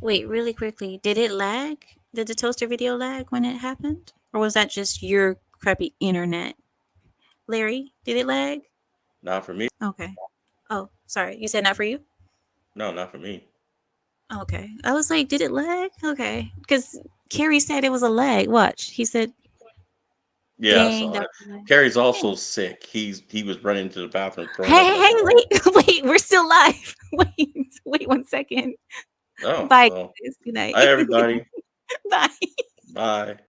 Wait, really quickly, did it lag? Did the toaster video lag when it happened? Or was that just your crappy internet? Larry, did it lag? Not for me. Okay. Oh, sorry. You said not for you? No, not for me. Okay. I was like, did it lag? Okay. Because Carrie said it was a lag. Watch. He said, Yeah, I dang, saw that it. was a lag. Carrie's also sick. He was running to the bathroom, throwing up. Hey, wait, we're still live. Wait 1 second. Oh, Bye, well. guys. Good night. Hi, everybody. Bye. Bye.